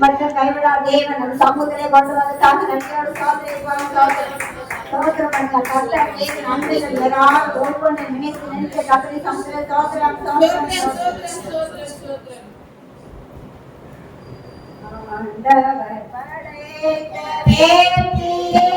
மற்றும் கைவிடா தேவன் நம் சமூகத்திலே கொண்டு வந்ததாக நன்றியோடு சோதரம் பண்ண கர்த்தர் தேவன் நன்மைகள் ஏராளம் ஒவ்வொன்று நினைத்து நினைத்து கர்த்தரை சமூகத்திலே சோதரம் ஆண்டவர் படைத்த வேண்டியே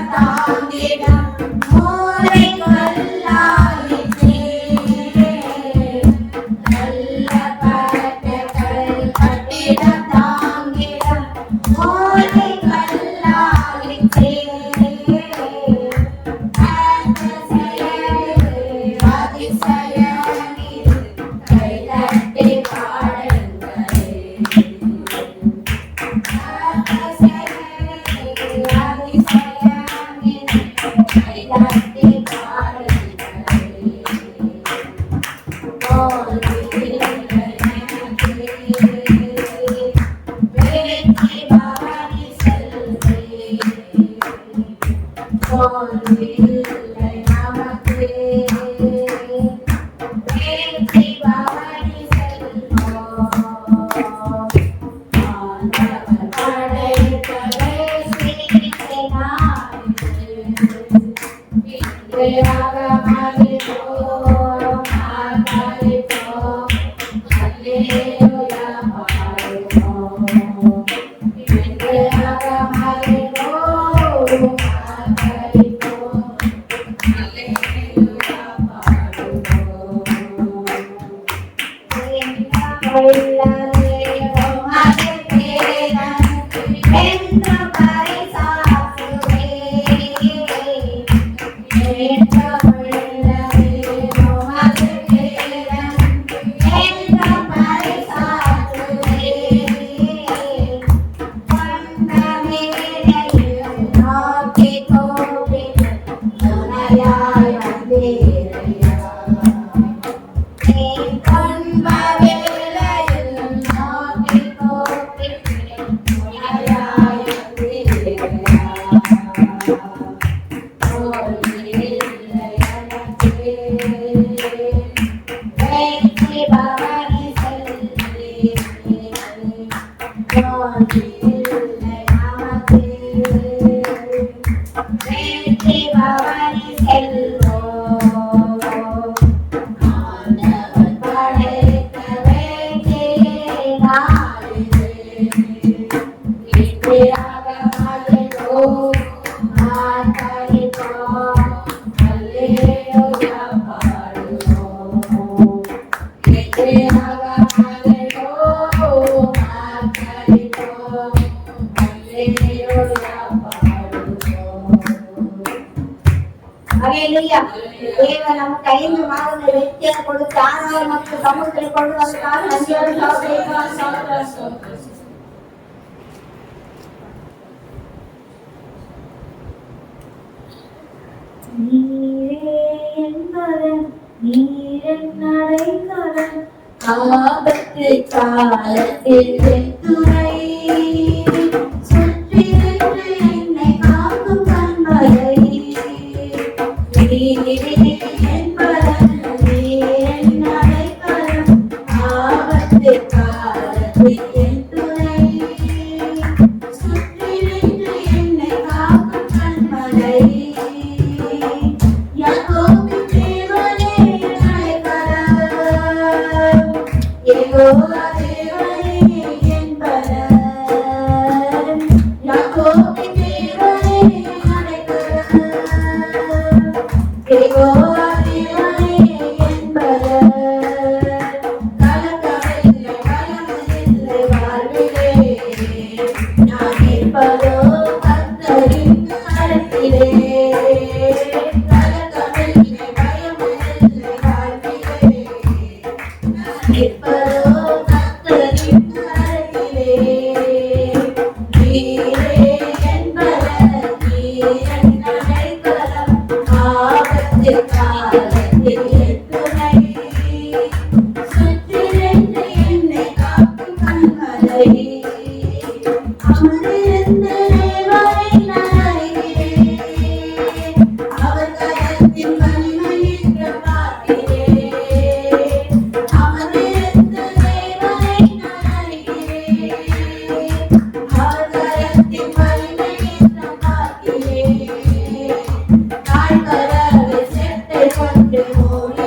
Bye. தேவன் நமக்கு 5 மாதங்கள் வெற்றியை கொடுத்து 6வது நமக்கு சமூகத்தில் கொண்டு வந்தால் நன்றியோடு ஆபத்து காலத்தில் துணை சுற்றி என்னை காக்கும் கண்மலை ஆபத்து காலத்தில் துணை சுற்றி என்னை காக்கும் கண்மலை Holy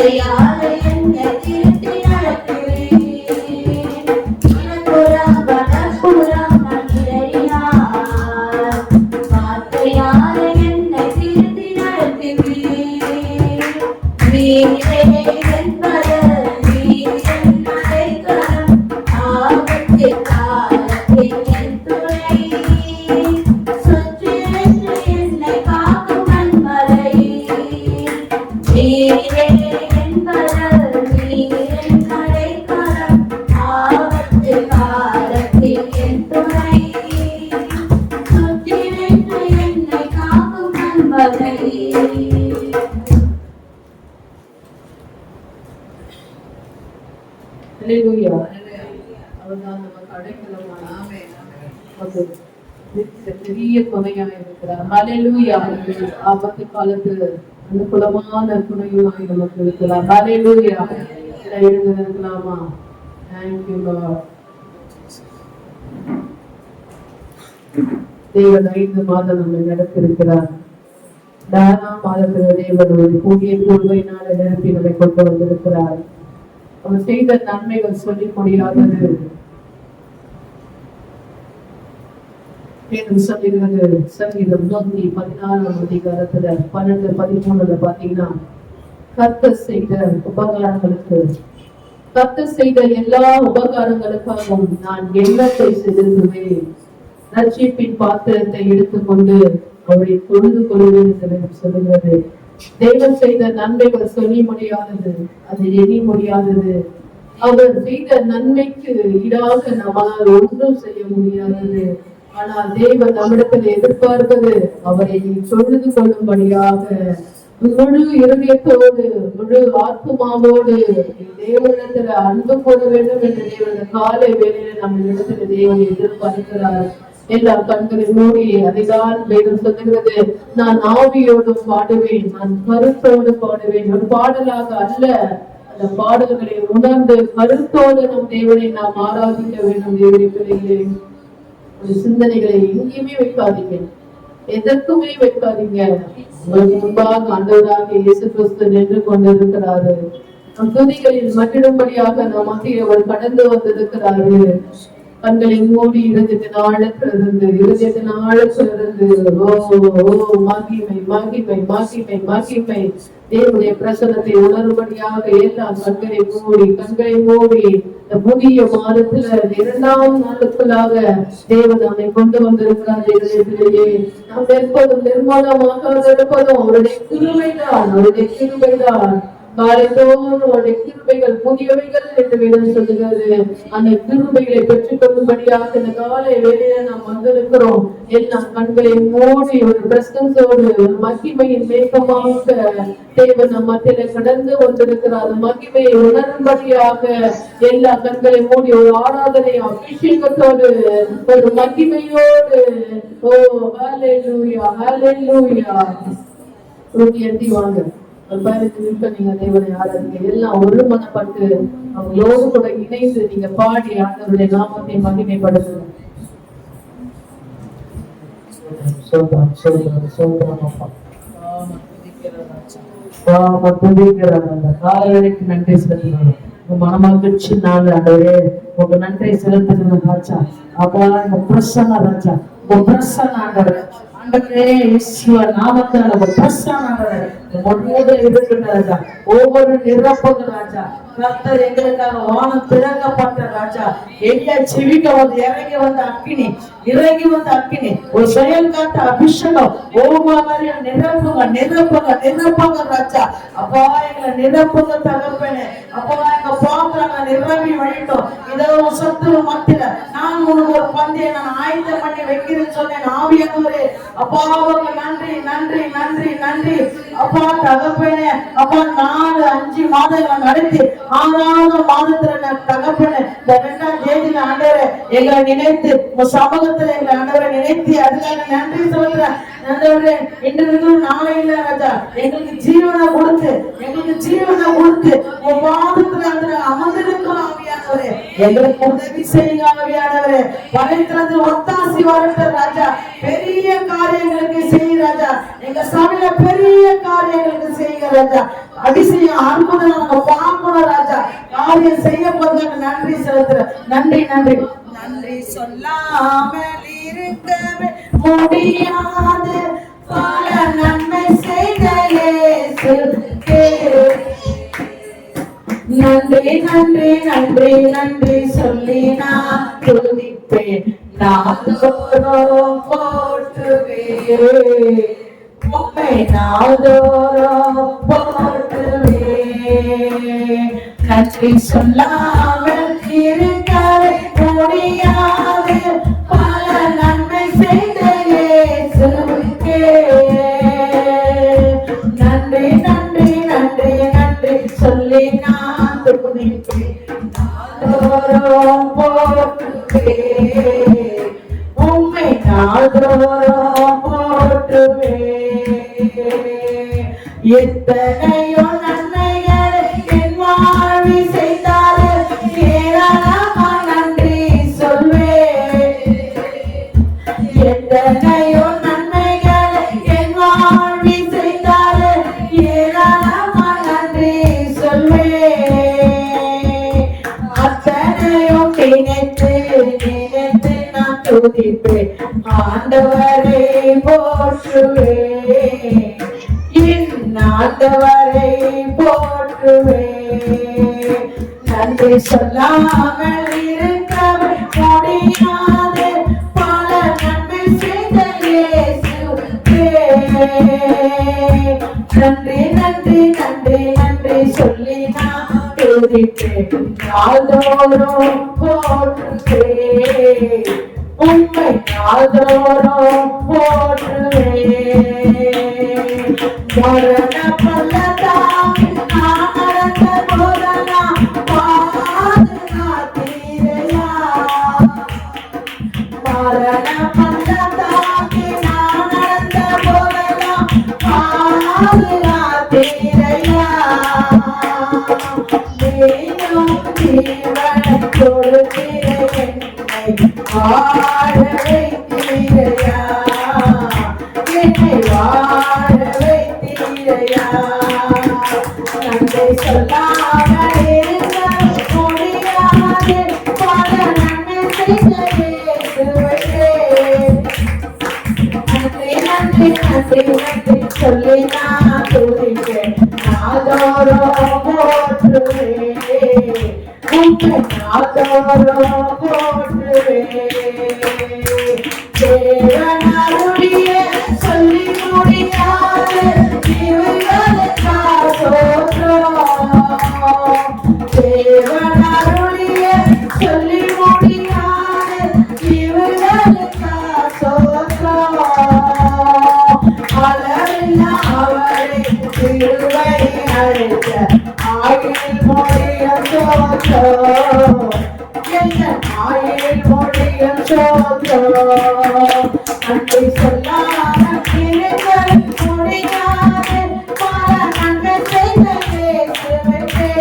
வார்த்தையால் என்னை திருத்தி நடத்துவீர். மனப்புறம் மனப்புறம் மகிழையார் வார்த்தையால் என்னை திருத்தி நடத்துவீர். நீரே என் பலன், நீர் என் அடைக்கலம், ஆபத்தில் காலத்தில் என் துணை. சுற்றிலிருந்து என்னை காக்கும் கண்மலை. நீரே என் பலன், நீர் என் அடைக்கலம், ஆபத்தில் காலத்தில் என் துணை. சுற்றிலிருந்து என்னை காக்கும் கண்மலை. ஹல்லேலூயா. அவர்தான் நமக்கு அடைக்கலமான பெரிய துணையாக இருக்கிறார். ஹல்லேலூயா. ஆபத்து காலத்தில் அனுகூலமான துணையுமாய் நமக்கு இருக்கிறார். ஹல்லேலூயா. எழுந்திருக்கலாமா? Thank you lord. தேவன் 5 மாதம் நம்மை நடத்திருக்கிறார். 4ஆம் மாதத்தில் தேவன் ஒரு புதிய பொறுமையினால நிரப்பி நம்மை கொண்டு வந்திருக்கிறார். அவர் செய்த நன்மைகள் சொல்லி முடியாதது. சொல்லுகிறது சங்கீதம் 116ஆம் அதிகாரத்துல 12-13 பாத்தீங்கன்னா, கர்த்தர் செய்த உபகாரங்களுக்கு, கர்த்தர் செய்த எல்லா உபகாரங்களுக்காகவும் நான் எண்ணத்தை செலுத்துவேன். ரட்சிப்பின் பாத்திரத்தை எடுத்துக்கொண்டு அவரை தொழுது கொள்வேன் என்று சொல்லுகிறது. தேவன் செய்த நன்மைகள் சொல்லி முடியாதது, அதை எண்ணி முடியாதது. அவர் செய்த நன்மைக்கு ஈடாக நம்மால் ஒன்றும் செய்ய முடியாதது. ஆனால் தேவன் நம்மிடத்தில் எதிர்பார்ப்பது அவரை தொழுது கொள்ளும்படியாக முழு இருதயத்தோடு முழு ஆத்மாவோடு தேவனிடத்துல அன்பு கூற வேண்டும் என்று தேவன் காலை வேளையில நம்ம இடத்துல தேவன் எதிர்பார்க்கிறார். எல்லா கண்களை மூடி அதைதான் வேதம் சொல்லுகிறது, நான் ஆவியோடும் பாடுவேன், நான் கருத்தோடு பாடுவேன். ஒரு பாடலாக அல்ல, அந்த பாடல்களை உணர்ந்து கருத்தோடு நம் தேவனை நாம் ஆராதிக்க வேண்டும். தேவனுடைய பிள்ளைகளே, ஒரு சிந்தனைகளை எங்கேயுமே வைக்காதீங்க, எதற்குமே வைக்காதீங்க. உங்களுக்கு முன்பாக ஆண்டவராக இயேசு கிறிஸ்து நின்று கொண்டிருக்கிறாரு. நம் துதிகளில் மகிழும்படியாக நம் மத்தியில் அவர் கடந்து வந்திருக்கிறாரு. கண்களை மூடி இருதயத்தின் ஆழத்திலிருந்து மகிமை மகிமை மகிமை மகிமை தேவனுடைய பிரசனத்தை உணரும்படியாக எல்லாம் கண்களை மூடி இந்த புதிய மாதத்துல 2ஆம் நாளுக்குள்ளாக தேவன் நம்மை கொண்டு வந்திருக்கிறார். தேவனே, நாம் எப்போதும் நிர்மூலமாக இருப்பதும் அவருடைய கிருபைதான், அவருடைய கிருபைதான். காலைதோறும் அவருடைய கிருபைகள் புதியவைகள் என்று வேதம் சொல்லுகிறது. அந்த கிருபைகளை பெற்றுக் கொள்ளும்படியாக இந்த காலை வேளையில நாம் வந்திருக்கிறோம். எல்லாம் கண்களை மூடி ஒரு பிரசன்ஸோடு ஒரு மகிமையின் மேகமாக தேவன் நம் மத்தியில கடந்து வந்திருக்கிறார். மகிமையை உணரும்படியாக எல்லா கண்களை மூடி ஒரு ஆராதனை அபிஷேகத்தோடு ஒரு மகிமையோடு ஓ ஹல்லேலூயா ஹல்லேலூயா எட்டி வாங்க நீங்க தேவனை ஆராதிங்க. எல்லாம் ஒருமனப்பட்டு அவங்களோடு கூட இணைந்து நீங்க பாடி ஆண்டவருடைய நாமத்தை மகிமைப்படுத்துங்க. காலைக்கு நன்றி செலுத்தணும். மனமகிழ்ச்சி நாள் ஆண்டவரே உங்க நன்றி செலுத்தணும் ராஜா. அப்பா உங்க பிரசன்ன ராஜா, உங்க பிரசன்ன ஆண்டவரே நாமத்தால் ஒவ்வொரு நிரப்பது ராஜா. கர்த்தர் எங்களுக்காக வானம் திறக்கப்பட்ட ராஜா. எங்க செவிக்க வந்து இறங்கி வந்த அக்கினி, இறங்கி வந்த அக்கினி, ஒரு செயல் காட்ட அபிஷேகம் ஒவ்வொரு நிரப்புங்க நிரப்புங்க நிரப்புங்க ராஜா. அப்பா எங்களை நிரப்புங்க தகப்பனே. அப்பா எங்க பாக்குறாங்க நிரம்பி வழிட்டோம். இதோ சத்துரு மத்தியில நான் உனக்கு ஒரு பந்தியை நான் ஆயத்தம் பண்ணி வைக்கிறேன்னு சொன்னேன். ஆவியானவரே அப்பா நன்றி நன்றி நன்றி நன்றி அப்பா தகப்பனே. அப்பா 4-5 மாதங்கள் நடத்தி 6ஆவது மாதத்துல தகப்பனே இந்த 2ஆம் தேதியில ஆண்டவரே எங்களை நினைத்து சமூகத்துல எங்களை ஆண்டவரை நினைத்து அதுக்காக நன்றி சொல்றேன். ஆண்டவரே இன்று நாளையில ராஜா எங்களுக்கு ஜீவனை கொடுத்து உன் பாதத்துல அமர்ந்திருக்கிறோம் ஆவியானவரே. எங்களுக்கு உதவி செய்யுங்க ஆவியானவரே. படைத்திருந்து ஒத்தாசி வரட்டும் ராஜா. பெரிய காரியங்களுக்கு செய்ய ராஜா. எங்க சபையில பெரிய காரியங்களுக்கு செய்யுங்க ராஜா. அதிசயம் அற்புதம் நாங்க பார்க்கணும் ராஜா. காரியம் செய்ய போறதுக்கு நன்றி செலுத்துறேன். நன்றி நன்றி நன்றி சொல்லாமல் இருக்கவே முடியாது. பல நன்மை செய்த இயேசுவுக்கே நன்றி நன்றி நன்றி நன்றி சொல்லி நான் துதிப்பேன். நாள்தோறும் போற்றுவேன் உம்மை, நாள்தோறும் போற்றுவேன். நன்றி சொல்லாமல் இருக்கவே முடியாது. பல நன்மை செய்த இயேசுவுக்கே நன்றி நன்றி நன்றி நன்றி சொல்லி நான் துதிப்பேன். நாள்தோறும் போற்றுவேன் உம்மை, நாள்தோறும் போற்றுவேன். எத்தனையோ நன்மைகளை என் வாழ்வில் செய்தாரே, ஏராளமா நன்றி சொல்வேன். எத்தனையோ நன்மைகளை என் வாழ்வில் செய்தாரே, ஏராளமா நன்றி சொல்வேன். அத்தனையும் நினைத்து நினைத்து நான் துதிப்பேன். ஆண்டவரை போற்றுவேன், என் ஆண்டவரை போற்றுவேன். நன்றி சொல்லாமல் இருக்கவே முடியாது. பல நன்மை செய்த இயேசுவுக்கே நன்றி நன்றி நன்றி நன்றி சொல்லி நான் துதிப்பேன். நாள்தோறும் போற்றுவேன் உம்மை, நாள்தோறும் போற்றுவேன். மரண பள்ளத்தாக்கில் நான் நடந்த போதெல்லாம் பாதுகாத்தீரையா. மரண பள்ளத்தாக்கில் நான் நடந்த போதெல்லாம் பாதுகாத்தீரையா. நீயும் ஜீவனை கொடுத்தீரை, வாழ வைத்தீரையா, என்னை வாழ வைத்தீரையா. நன்றி சொல்லாமல் இருக்க முடியாது. பல நன்மை செய்த இயேசுவுக்கே நன்றி நன்றி நன்றி நன்றி சொல்லி நான் துதிப்பேன். நாள்தோறும் போற்றுவேன் உம்மை, நாள்தோறும் போற்றுவேன். தேவன் அருளிய சொல்லி முடியாது இவைகளுக்காக ஸ்தோத்திரம். தேவன் அருளிய சொல்லி முடியாது இவைகளுக்காக ஸ்தோத்திரம். அளவில்லா அவரை திருவை அழைத்த ஆயில் மொழியம் சோத்திரம், என்ன ஆயில் மொழியம் சோத்திரம். நன்றி சொல்லாமல் இருக்க முடியாது. பல நன்மை செய்த இயேசுவுக்கே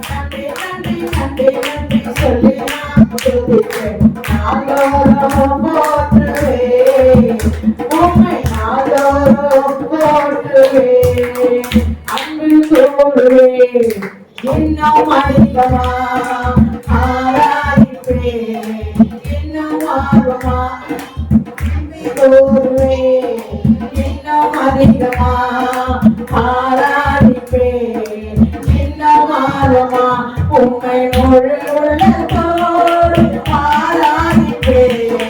நன்றி நன்றி நன்றி நன்றி சொல்லி நான் துதிப்பேன். நாள்தோறும் போற்றுவேன் உம்மை, நாள்தோறும் போற்றுவேன். அன்பு கூறுவேன் இன்னும் அதிகமா ஆராதிப்பேன், இன்னும் ஆர்வமா கூறுவேன், இன்னும் அதிகமா ஆராதிப்பேன், இன்னும் ஆர்வமா உம்மை முழு உள்ளத்தோடு ஆராதிப்பேன்,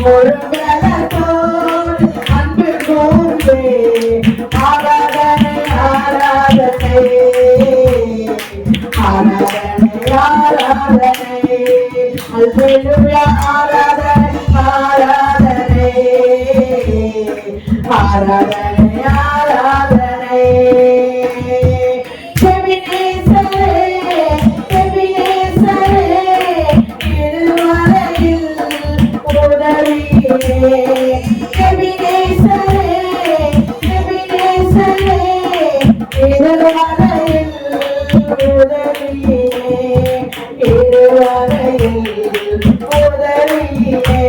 முழு பலத்தோடு அன்பு கூறுவேன். ஆராதனை ஆராதனை ஆராதனை ஆராதனை அல்லேலூயா. ஆராதனை ஆராதனை ஆராதனை ஆராதனை. எபினேசரே எபினேசரே இதுவரையில் உதவியே. எபினேசரே எபினேசரே இதுவரையில் உதவியே, இதுவரையில் உதவியே.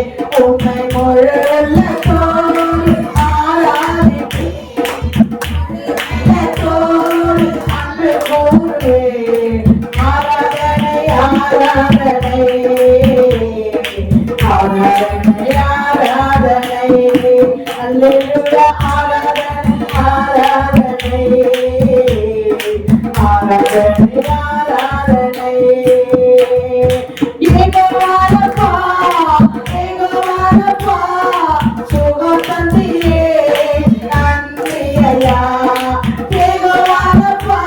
உம்மை முழு உள்ளத்தோடு ஆராதிப்பேன், ஆராதனை ஆராதனை ஏகவானப்பா ஏகவானப்பா சுகம் தந்தீரே நன்றி ஐயா ஏகவானப்பா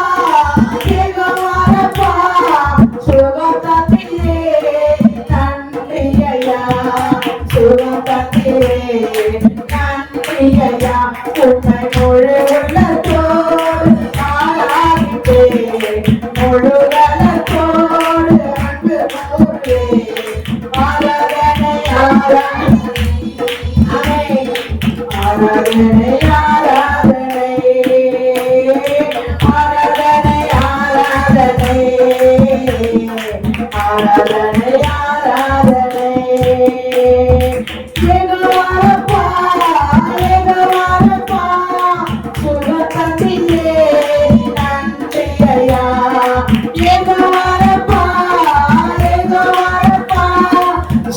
ஏகவானப்பா சுகம் தந்தீரே நன்றி ஐயா சுகம் தந்தீரே நன்றி ஐயா உன்னை முழு உள்ளத்தோடு ஆராதிப்பேன் முழு பலத்தோடு அன்பு கூறுவேன் ஆராதனை ஆராதனை ஆராதனை ஆராதனை ஆராதனை ஆராதனை ஆராதனை ஏகவானப்பா ஏகவானப்பா சுகத்தந்திலே நன்றி ஐயா ஏகவானப்பா ஏகவானப்பா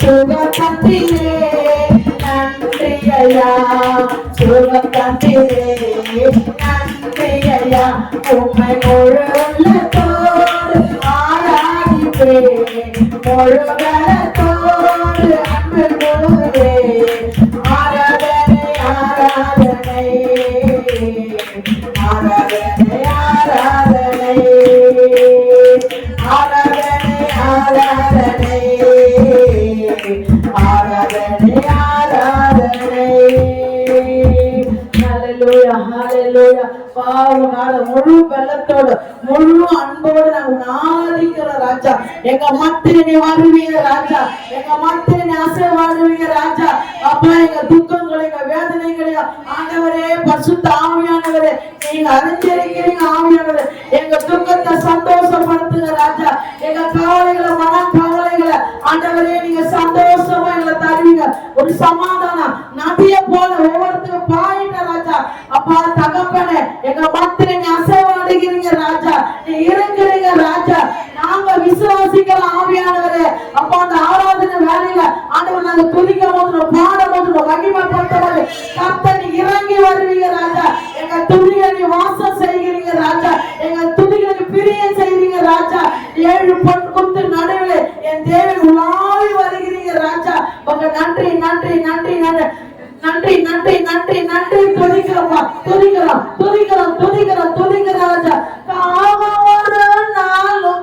சுகத்தந்திலே நன்றி ஐயா சுகத்தந்திலே நன்றி ஐயா உம்மை முழு உள்ளத்தோடு ஆராதிப்பேன் முழு பலத்தோடு அன்பு கூறுவேன் ஆராதனை ஆராதனை ஆராதனை ஆராதனை ஆராதனை ஆராதனை ஆராதனை ஆராதனை ஹalleluya ஹalleluya பாவனால முழு பலத்தோடு முழு அன்போடு நாங்க ஆராதிக்கிற ராஜா எங்க மத்தியில நீ வருவீங்க ராஜா எங்க மத்தியில நீ ஆசீர்வாடுவீங்க ராஜா அப்பா எங்க துக்கங்களை எங்க வேதனைகளை ஆண்டவரே பரிசுத்த ஆவியானவரே நீங்க அறிஞ்சிருக்கிறீங்க ஆவியானவரே எங்க துக்கத்தை சந்தோஷப்படுத்துங்க ராஜா எங்க கவலைகளை மன கவலைகளை ஆண்டவரே நீங்க சந்தோஷமா எங்களை தருவீங்க ஒரு சமாதானம் நதிய போல ஒவ்வொருத்தரும் பாயிட்ட ராஜா அப்பா தகப்பனே எங்க மத்தியில நீ அசைவாடுகிறீங்க ராஜா நீ இருக்கிறீங்க ராஜா நாங்க விசுவாசிக்கிற ஆவியானவரே அப்பா அந்த ஆராதனை வேலையில ஆண்டவர் நாங்க துதிக்கும் போது பாடும் போது மகிமைப்படுத்தும் போது கர்த்தர் நீ இறங்கி வருவீங்க ராஜா எங்க துதிகளை நீ வாசம் செய்கிறீங்க ராஜா எங்க துதிகளை பிரியம் செய்கிறீங்க ராஜா 7 பொன் குத்து நடுவில் என் தேவன் உலாவி வருகிறீங்க ராஜா உங்க நன்றி நன்றி நன்றி நன்றி நன்றி நன்றி நன்றி நன்றி துதிக்கிறோம் துதிக்கிறோம் துதிக்கிறோம் துதிக்கிறோம் துதிக்கிறோம் ராஜா ஒரு நாளும்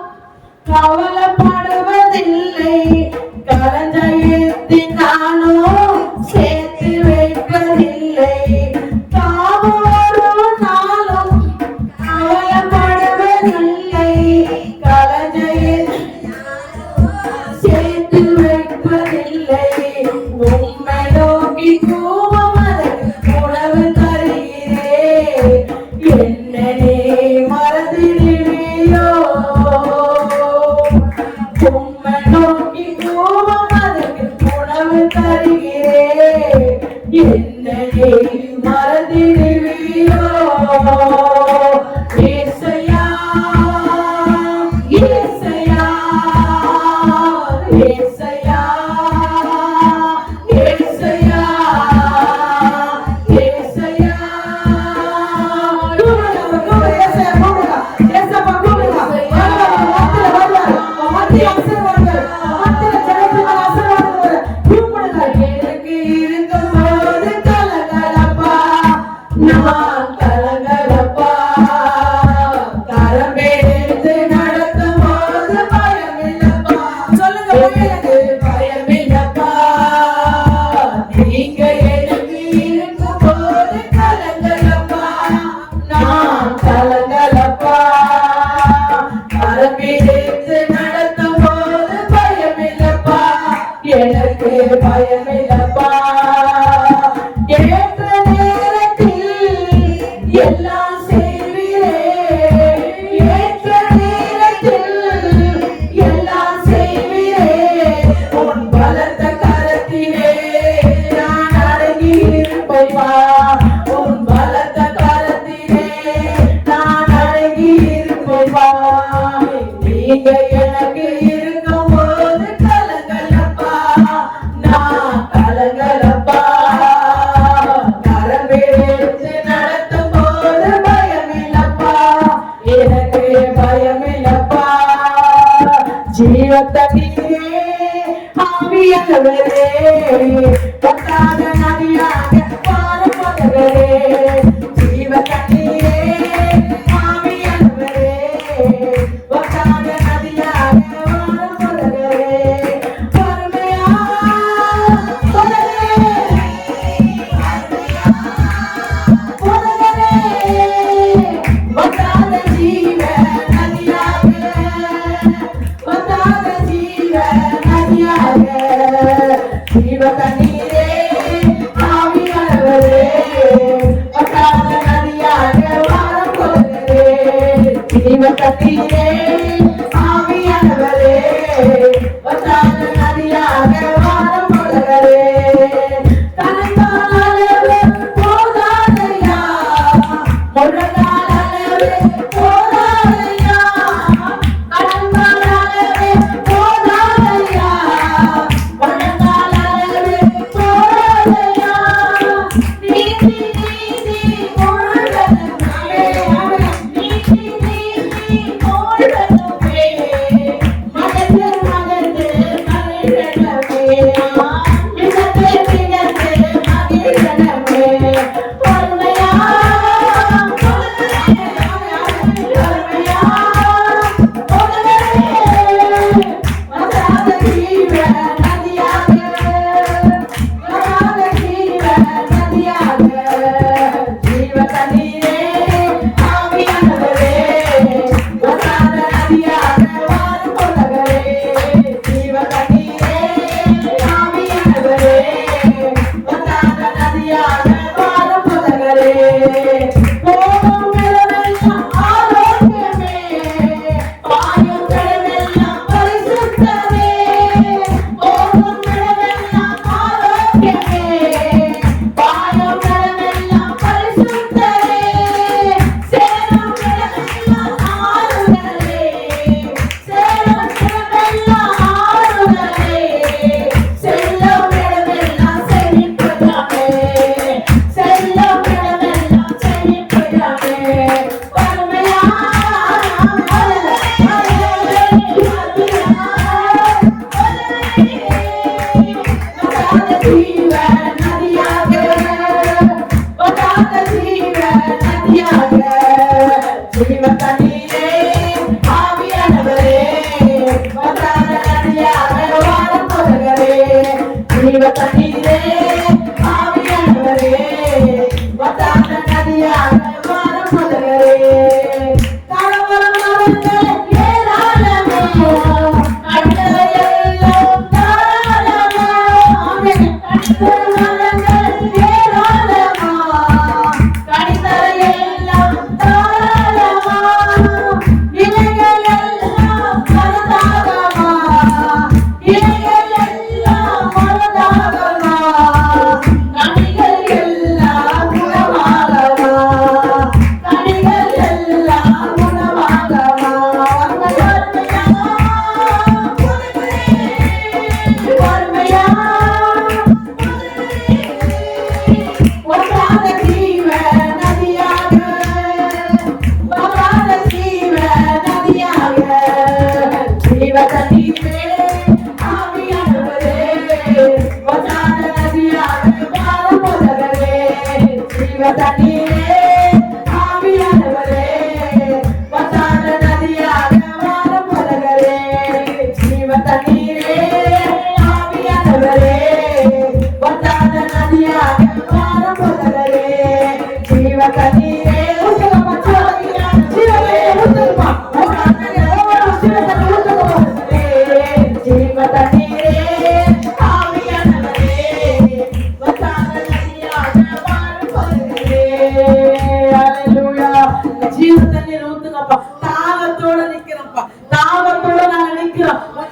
கவலைப்படுவதில்லை கலஞ்சயத்தின் நானும் சேர்த்து வைப்பதில்லை ஒரு நாளும் கவலைப்படுவதில்லை கலஞ்சயத்தின் சேர்த்து வைப்பதில்லை உண்மை நோக்கி கூவமது உணவு தருகிறே என்ன பயமில்லப்பா ஜீவ தண்ணீரே ஆவியானவரே பத்தாத நதியாக பாரம்பரே ஜீவ தண்ணீரே ஆவியானவரே பத்தாத நதியாக பாரம்பரே பரமையா பத்தாத ஜீவ நதியாக பத்தாத ஜீவ நதியாக ஜீவ தண்ணீரே ஆவியானவரே பத்தாத நதியாக வாரம் கொள்கிறே ஜீவ தண்ணீரே ஆவியானவரே பத்தாத நதியாக வாரம் கொள்கிறே தனக்கானவே போதாதையா முழங்காலவே போதாதையா கடங்காலவே போதாதையா முழங்காலவே போதாதையா நீதி நீதி முழுவதுமே நீதி நீதி முழுவதுமே மகத்து மகத்து மகிழவே மிகத்து மிகத்து மகிழவே பொறுமையா பொறுமையா வராத ஜீவ நதியாக வராத ஜீவ நதியாக ஜீவ தண்ணீரே ஆவியானவரே வராத நதியாக வாரும் கொள்ளகரே ஜீவ தண்ணீரே ஆவியானவரே வராத நதியாக வாரும் கொள்ளகரே போகும் இடமெல்லாம் ஆரோக்கியமே பாயும் இடமெல்லாம் பரிசுத்தமே போகும் இடமெல்லாம் ஆரோக்கியமே பாயும் இடமெல்லாம் பரிசுத்தமே சேரும் இடமெல்லாம் ஆறுதலே சேரும் இடமெல்லாம் ஆறுதலே செல்லும் இடமெல்லாம் செழிப்புதாமே செல்லும் இடமெல்லாம் செழிப்புதாமே பரமையா ஜீவ நதியாக பதாத ஜீவ நதியாக ஜீவ தண்ணீரே ஆவியானவரே பதாத நதியாக வாரம் கொள்கிறே ஜீவ தண்ணீரே ஆவியானவரே பதாத நதியாக வாரம் கொள்கிறே கணவன் மரங்கள் ஏராளமே கண்களையெல்லாம் தாராளமா கண்கள் மரங்கள் ஏராளமா கண்களையெல்லாம் தாராளமா இலைகள் எல்லாம் மலதாகமா இலைகள் எல்லாம் மலதாகமா கனிகள் எல்லாம் குணமாகமா கனிகள் எல்லாம் குணமாகமா வறுமையா வராத ஜீவ நதியாக வராத ஜீவ நதியாக ஜீவ தண்ணீரே ஆவியானவரே வராத நதியாக வாரம் கொள்ளகரே ஜீவ தண்ணீரே ஆவியானவரே வராத நதியாக வாரம் கொள்ளகரே ஜீவ தண்ணீரே ஆவியானவரே வராத நதியாக வாரம் கொள்ளகரே ஜீவ தண்ணீரே ஜீவ தண்ணீரே ஆவியானவரே வராத நதியாக வாரம் கொள்ளகரே ஹalleluya ஜீவ தண்ணீர் ஊத்துங்கப்பா தாகத்தோட நிக்கிறோம்ப்பா தாகத்தோட நாங்க நிக்கிறோம் உன்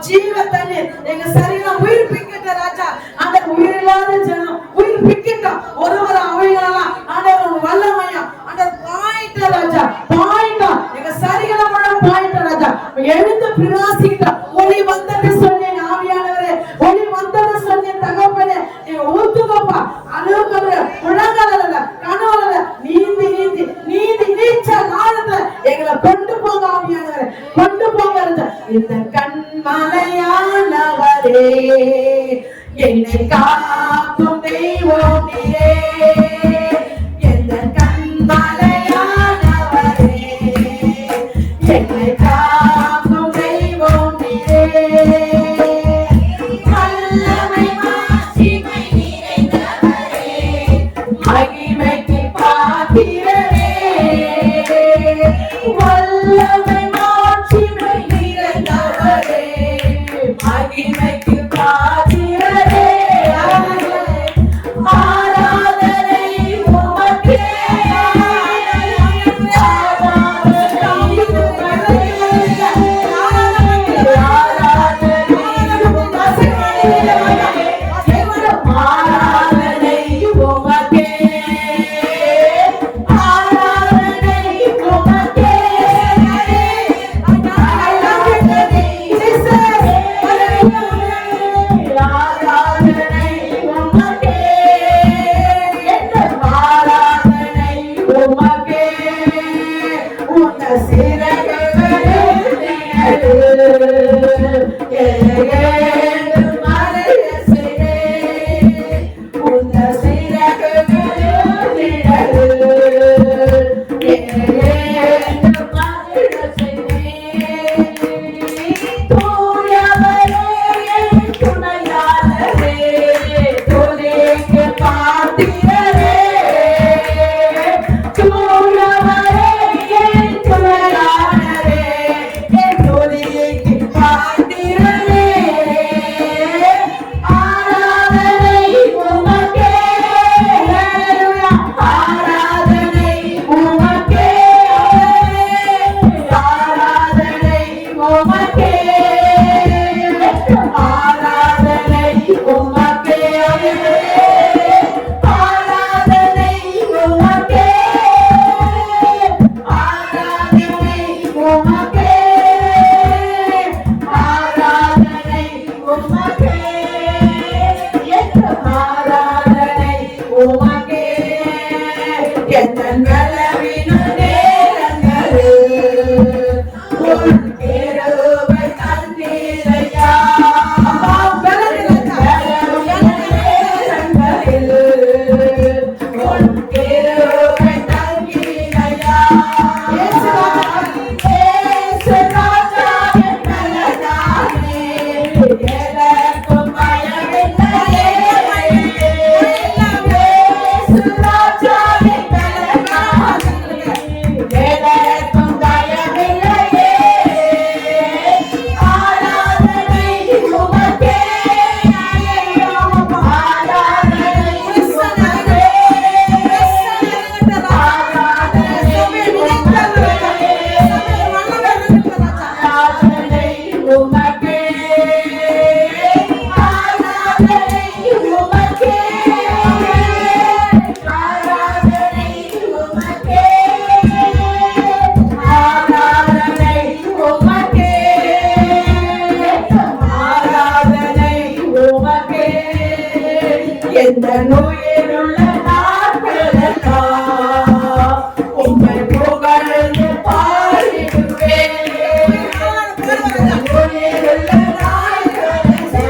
ஜீவ தண்ணீர் எங்க சரீரம் உயிர்ப்பிக்கட்ட ராஜா அந்த உயிரில்லாத ஜனம் உயிர்ப்பிக்கட்டும் ஒருவர் அவைகளெல்லாம் ஆண்டவர் வல்லமையா அந்த பாயிண்ட் ராஜா பாயிண்ட் எங்க சரீரம் பாயிண்ட் ராஜா எழுந்து பிரகாசிக்கிட்ட ஒளி வந்தது சொன்னேன் ஆவியானவரே ஒளி வந்தது சொன்னேன் தகப்பனே நீங்க ஊத்துங்கப்பா அளவுக்கு முழங்கால கனவுல நீந்தி நீச்சல் ஆழத்துல எங்களை இந்த கண்மலையானவரே, என்னை காக்கும் தெய்வம் நீரே. இந்த கண்மலையானவரே, என்னை காக்கும் தெய்வம் நீரே. வல்லமை மாட்சிமை நிறைந்தவரே, மகிமைக்கு பாத்திரரே. வல்லமை மாட்சிமை நிறைந்தவரே, மகிமைக்கு பாத்திரரே. ஆராதனை உமக்கே, ஆராதனை உமக்கே, எந்த நோயிலுள்ள நாட்களெல்லாம் உம்மை புகழ்ந்து பாடிடுவேன். எந்த நோயிலுள்ள நாட்களெல்லாம்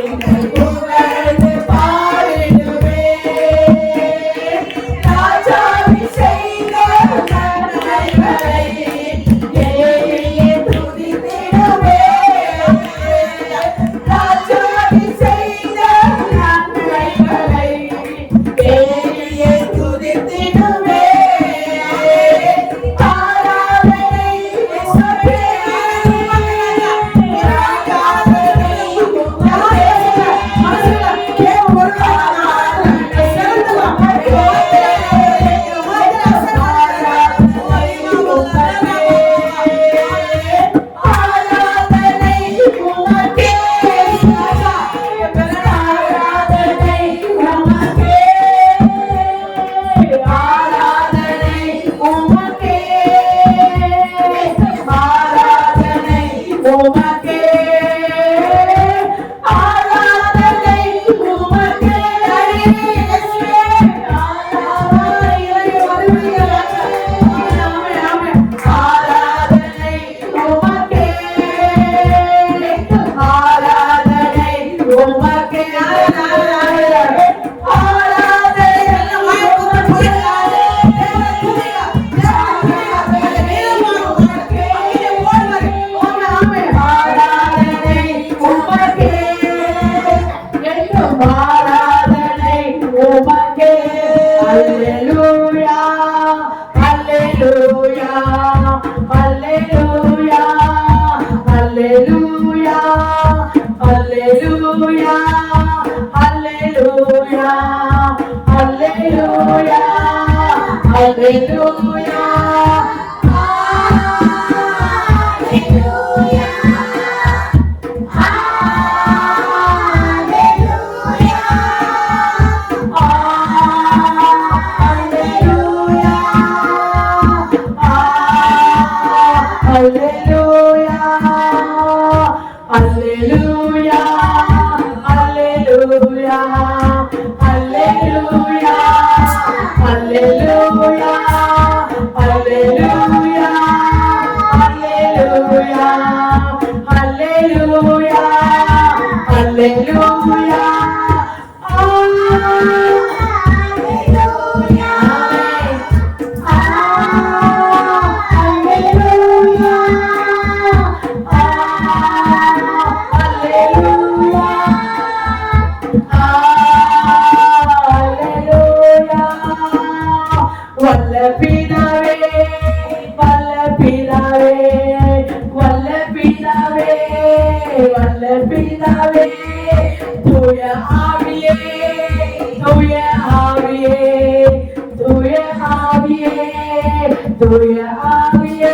உம்மை புகழ்ந்து பாடிடுவேன். ராஜாவி செய்த நன்மைகளை ஏழையே துதித்திடுவேன். ராஜாவி செய்த நன்மைகளை ஏழையே துதித்திடுவேன். ஆராதனை உமக்கே, ஆராதனை உமக்கே. ஆராதனை உமக்கே. வல்ல பிதாவே தூய ஆவியே தூய ஆவியே தூய ஆவியே தூய ஆவியே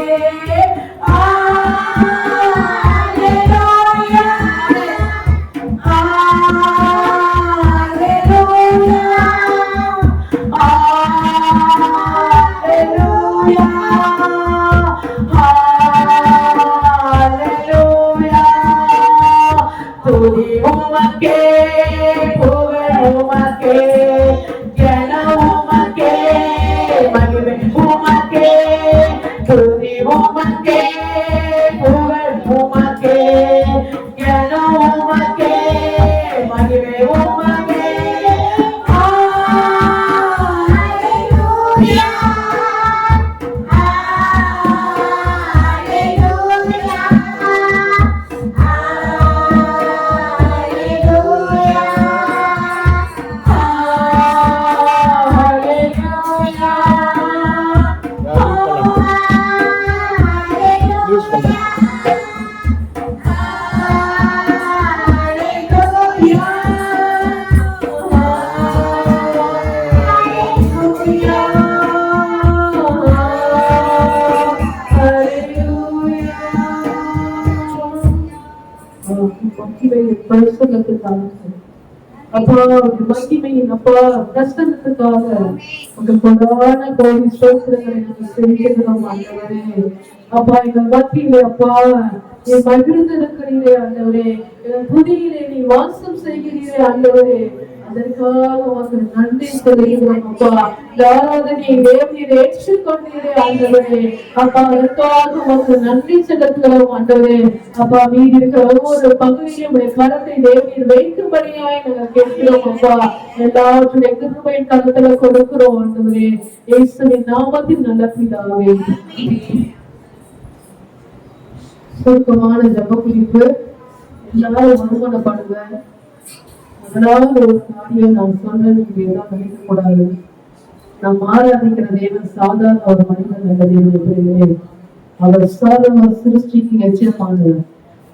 மகிமையின் அப்பா பிரசன்னத்துக்காக உங்க கொடான கோடி ஸ்தோத்திரங்களை நாங்கள் செலுத்துகிறோம் ஆண்டவரே. அப்பா எங்கள் மத்தியிலே அப்பா என் மகிழ்ந்து இருக்கிறீரே ஆண்டவரே, என் துதியிலே நீ வாசம் செய்கிறீரே ஆண்டவரே, அதற்காக உனக்கு நன்றி சொல்லுகிறோம் அப்பா. ஆராதனை தேவனீர் ஏற்றுக்கொண்டீரே ஆண்டவரே, அப்பா அதற்காக உனக்கு நன்றி செலுத்துகிறோம் ஆண்டவரே. அப்பா மீதி இருக்கிற ஒவ்வொரு பகுதியும் கரத்தை தேவனீர் வைக்கும்படியாய் நாங்கள் கேட்கிறோம் அப்பா. எல்லாவற்றுடைய கிருபையின் கருத்துல கொடுக்கிறோம் ஆண்டவரே, இயேசுவின் நாமத்தில் நல்ல பிதாவே. சுருக்கமான ஜெப குறிப்பு, எல்லாரும் வருமானப்படுவேன். முதலாவது ஒரு காரியம் நான் சொன்னது நினைக்கக்கூடாது. நாம் ஆராதிக்கிற தேவன் சாதாரண ஒரு மனிதன் அல்ல. அவர் சர்வ சிருஷ்டிக்கு எச்சமானவர்,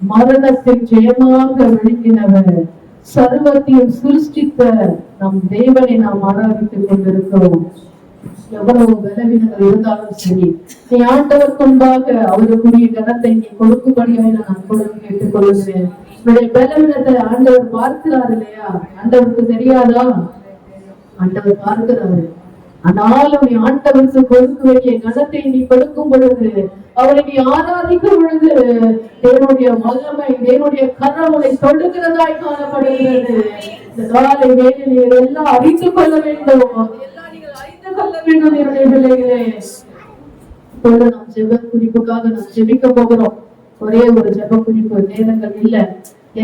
மரணத்தை ஜெயமாக விழுங்கினவர், சர்வத்தையும் சிருஷ்டித்த நம் தேவனை நாம் ஆராதித்துக் கொண்டிருக்கிறோம். எவ்வளவு பலவீனங்கள் இருந்தாலும் சரி, நீ ஆண்டவர் கொண்டாக அவருக்குரிய கனத்தை நீ கொடுக்கும்படியாக நான் அன்புடன் கேட்டுக் கொள்ளுகிறேன். உன்னுடைய பலவீனத்தை ஆண்டவர் பார்க்கிறார் இல்லையா? ஆண்டவருக்கு தெரியாதா? ஆண்டவர் பார்க்கிறாரு. ஆனாலும் நீ ஆண்டவருக்கு கொடுக்க வேண்டிய கனத்தை நீ கொடுக்கும் பொழுது, அவரை நீ ஆராதிக்கும் பொழுது, தேவனுடைய வல்லமை, தேவனுடைய கரம் உன்னை தொடுகிறதாய் காணப்படுகிறது. இந்த காலை வேளையில் எல்லாம் அறிந்து கொள்ள வேண்டும், கொள்ள வேண்டும் என்னுடைய பிள்ளைகளே. நாம் ஜெப குறிப்புக்காக நாம் ஜெபிக்க போகிறோம். ஒரே ஒரு ஜெப குறிப்பு, நேரங்கள் இல்ல,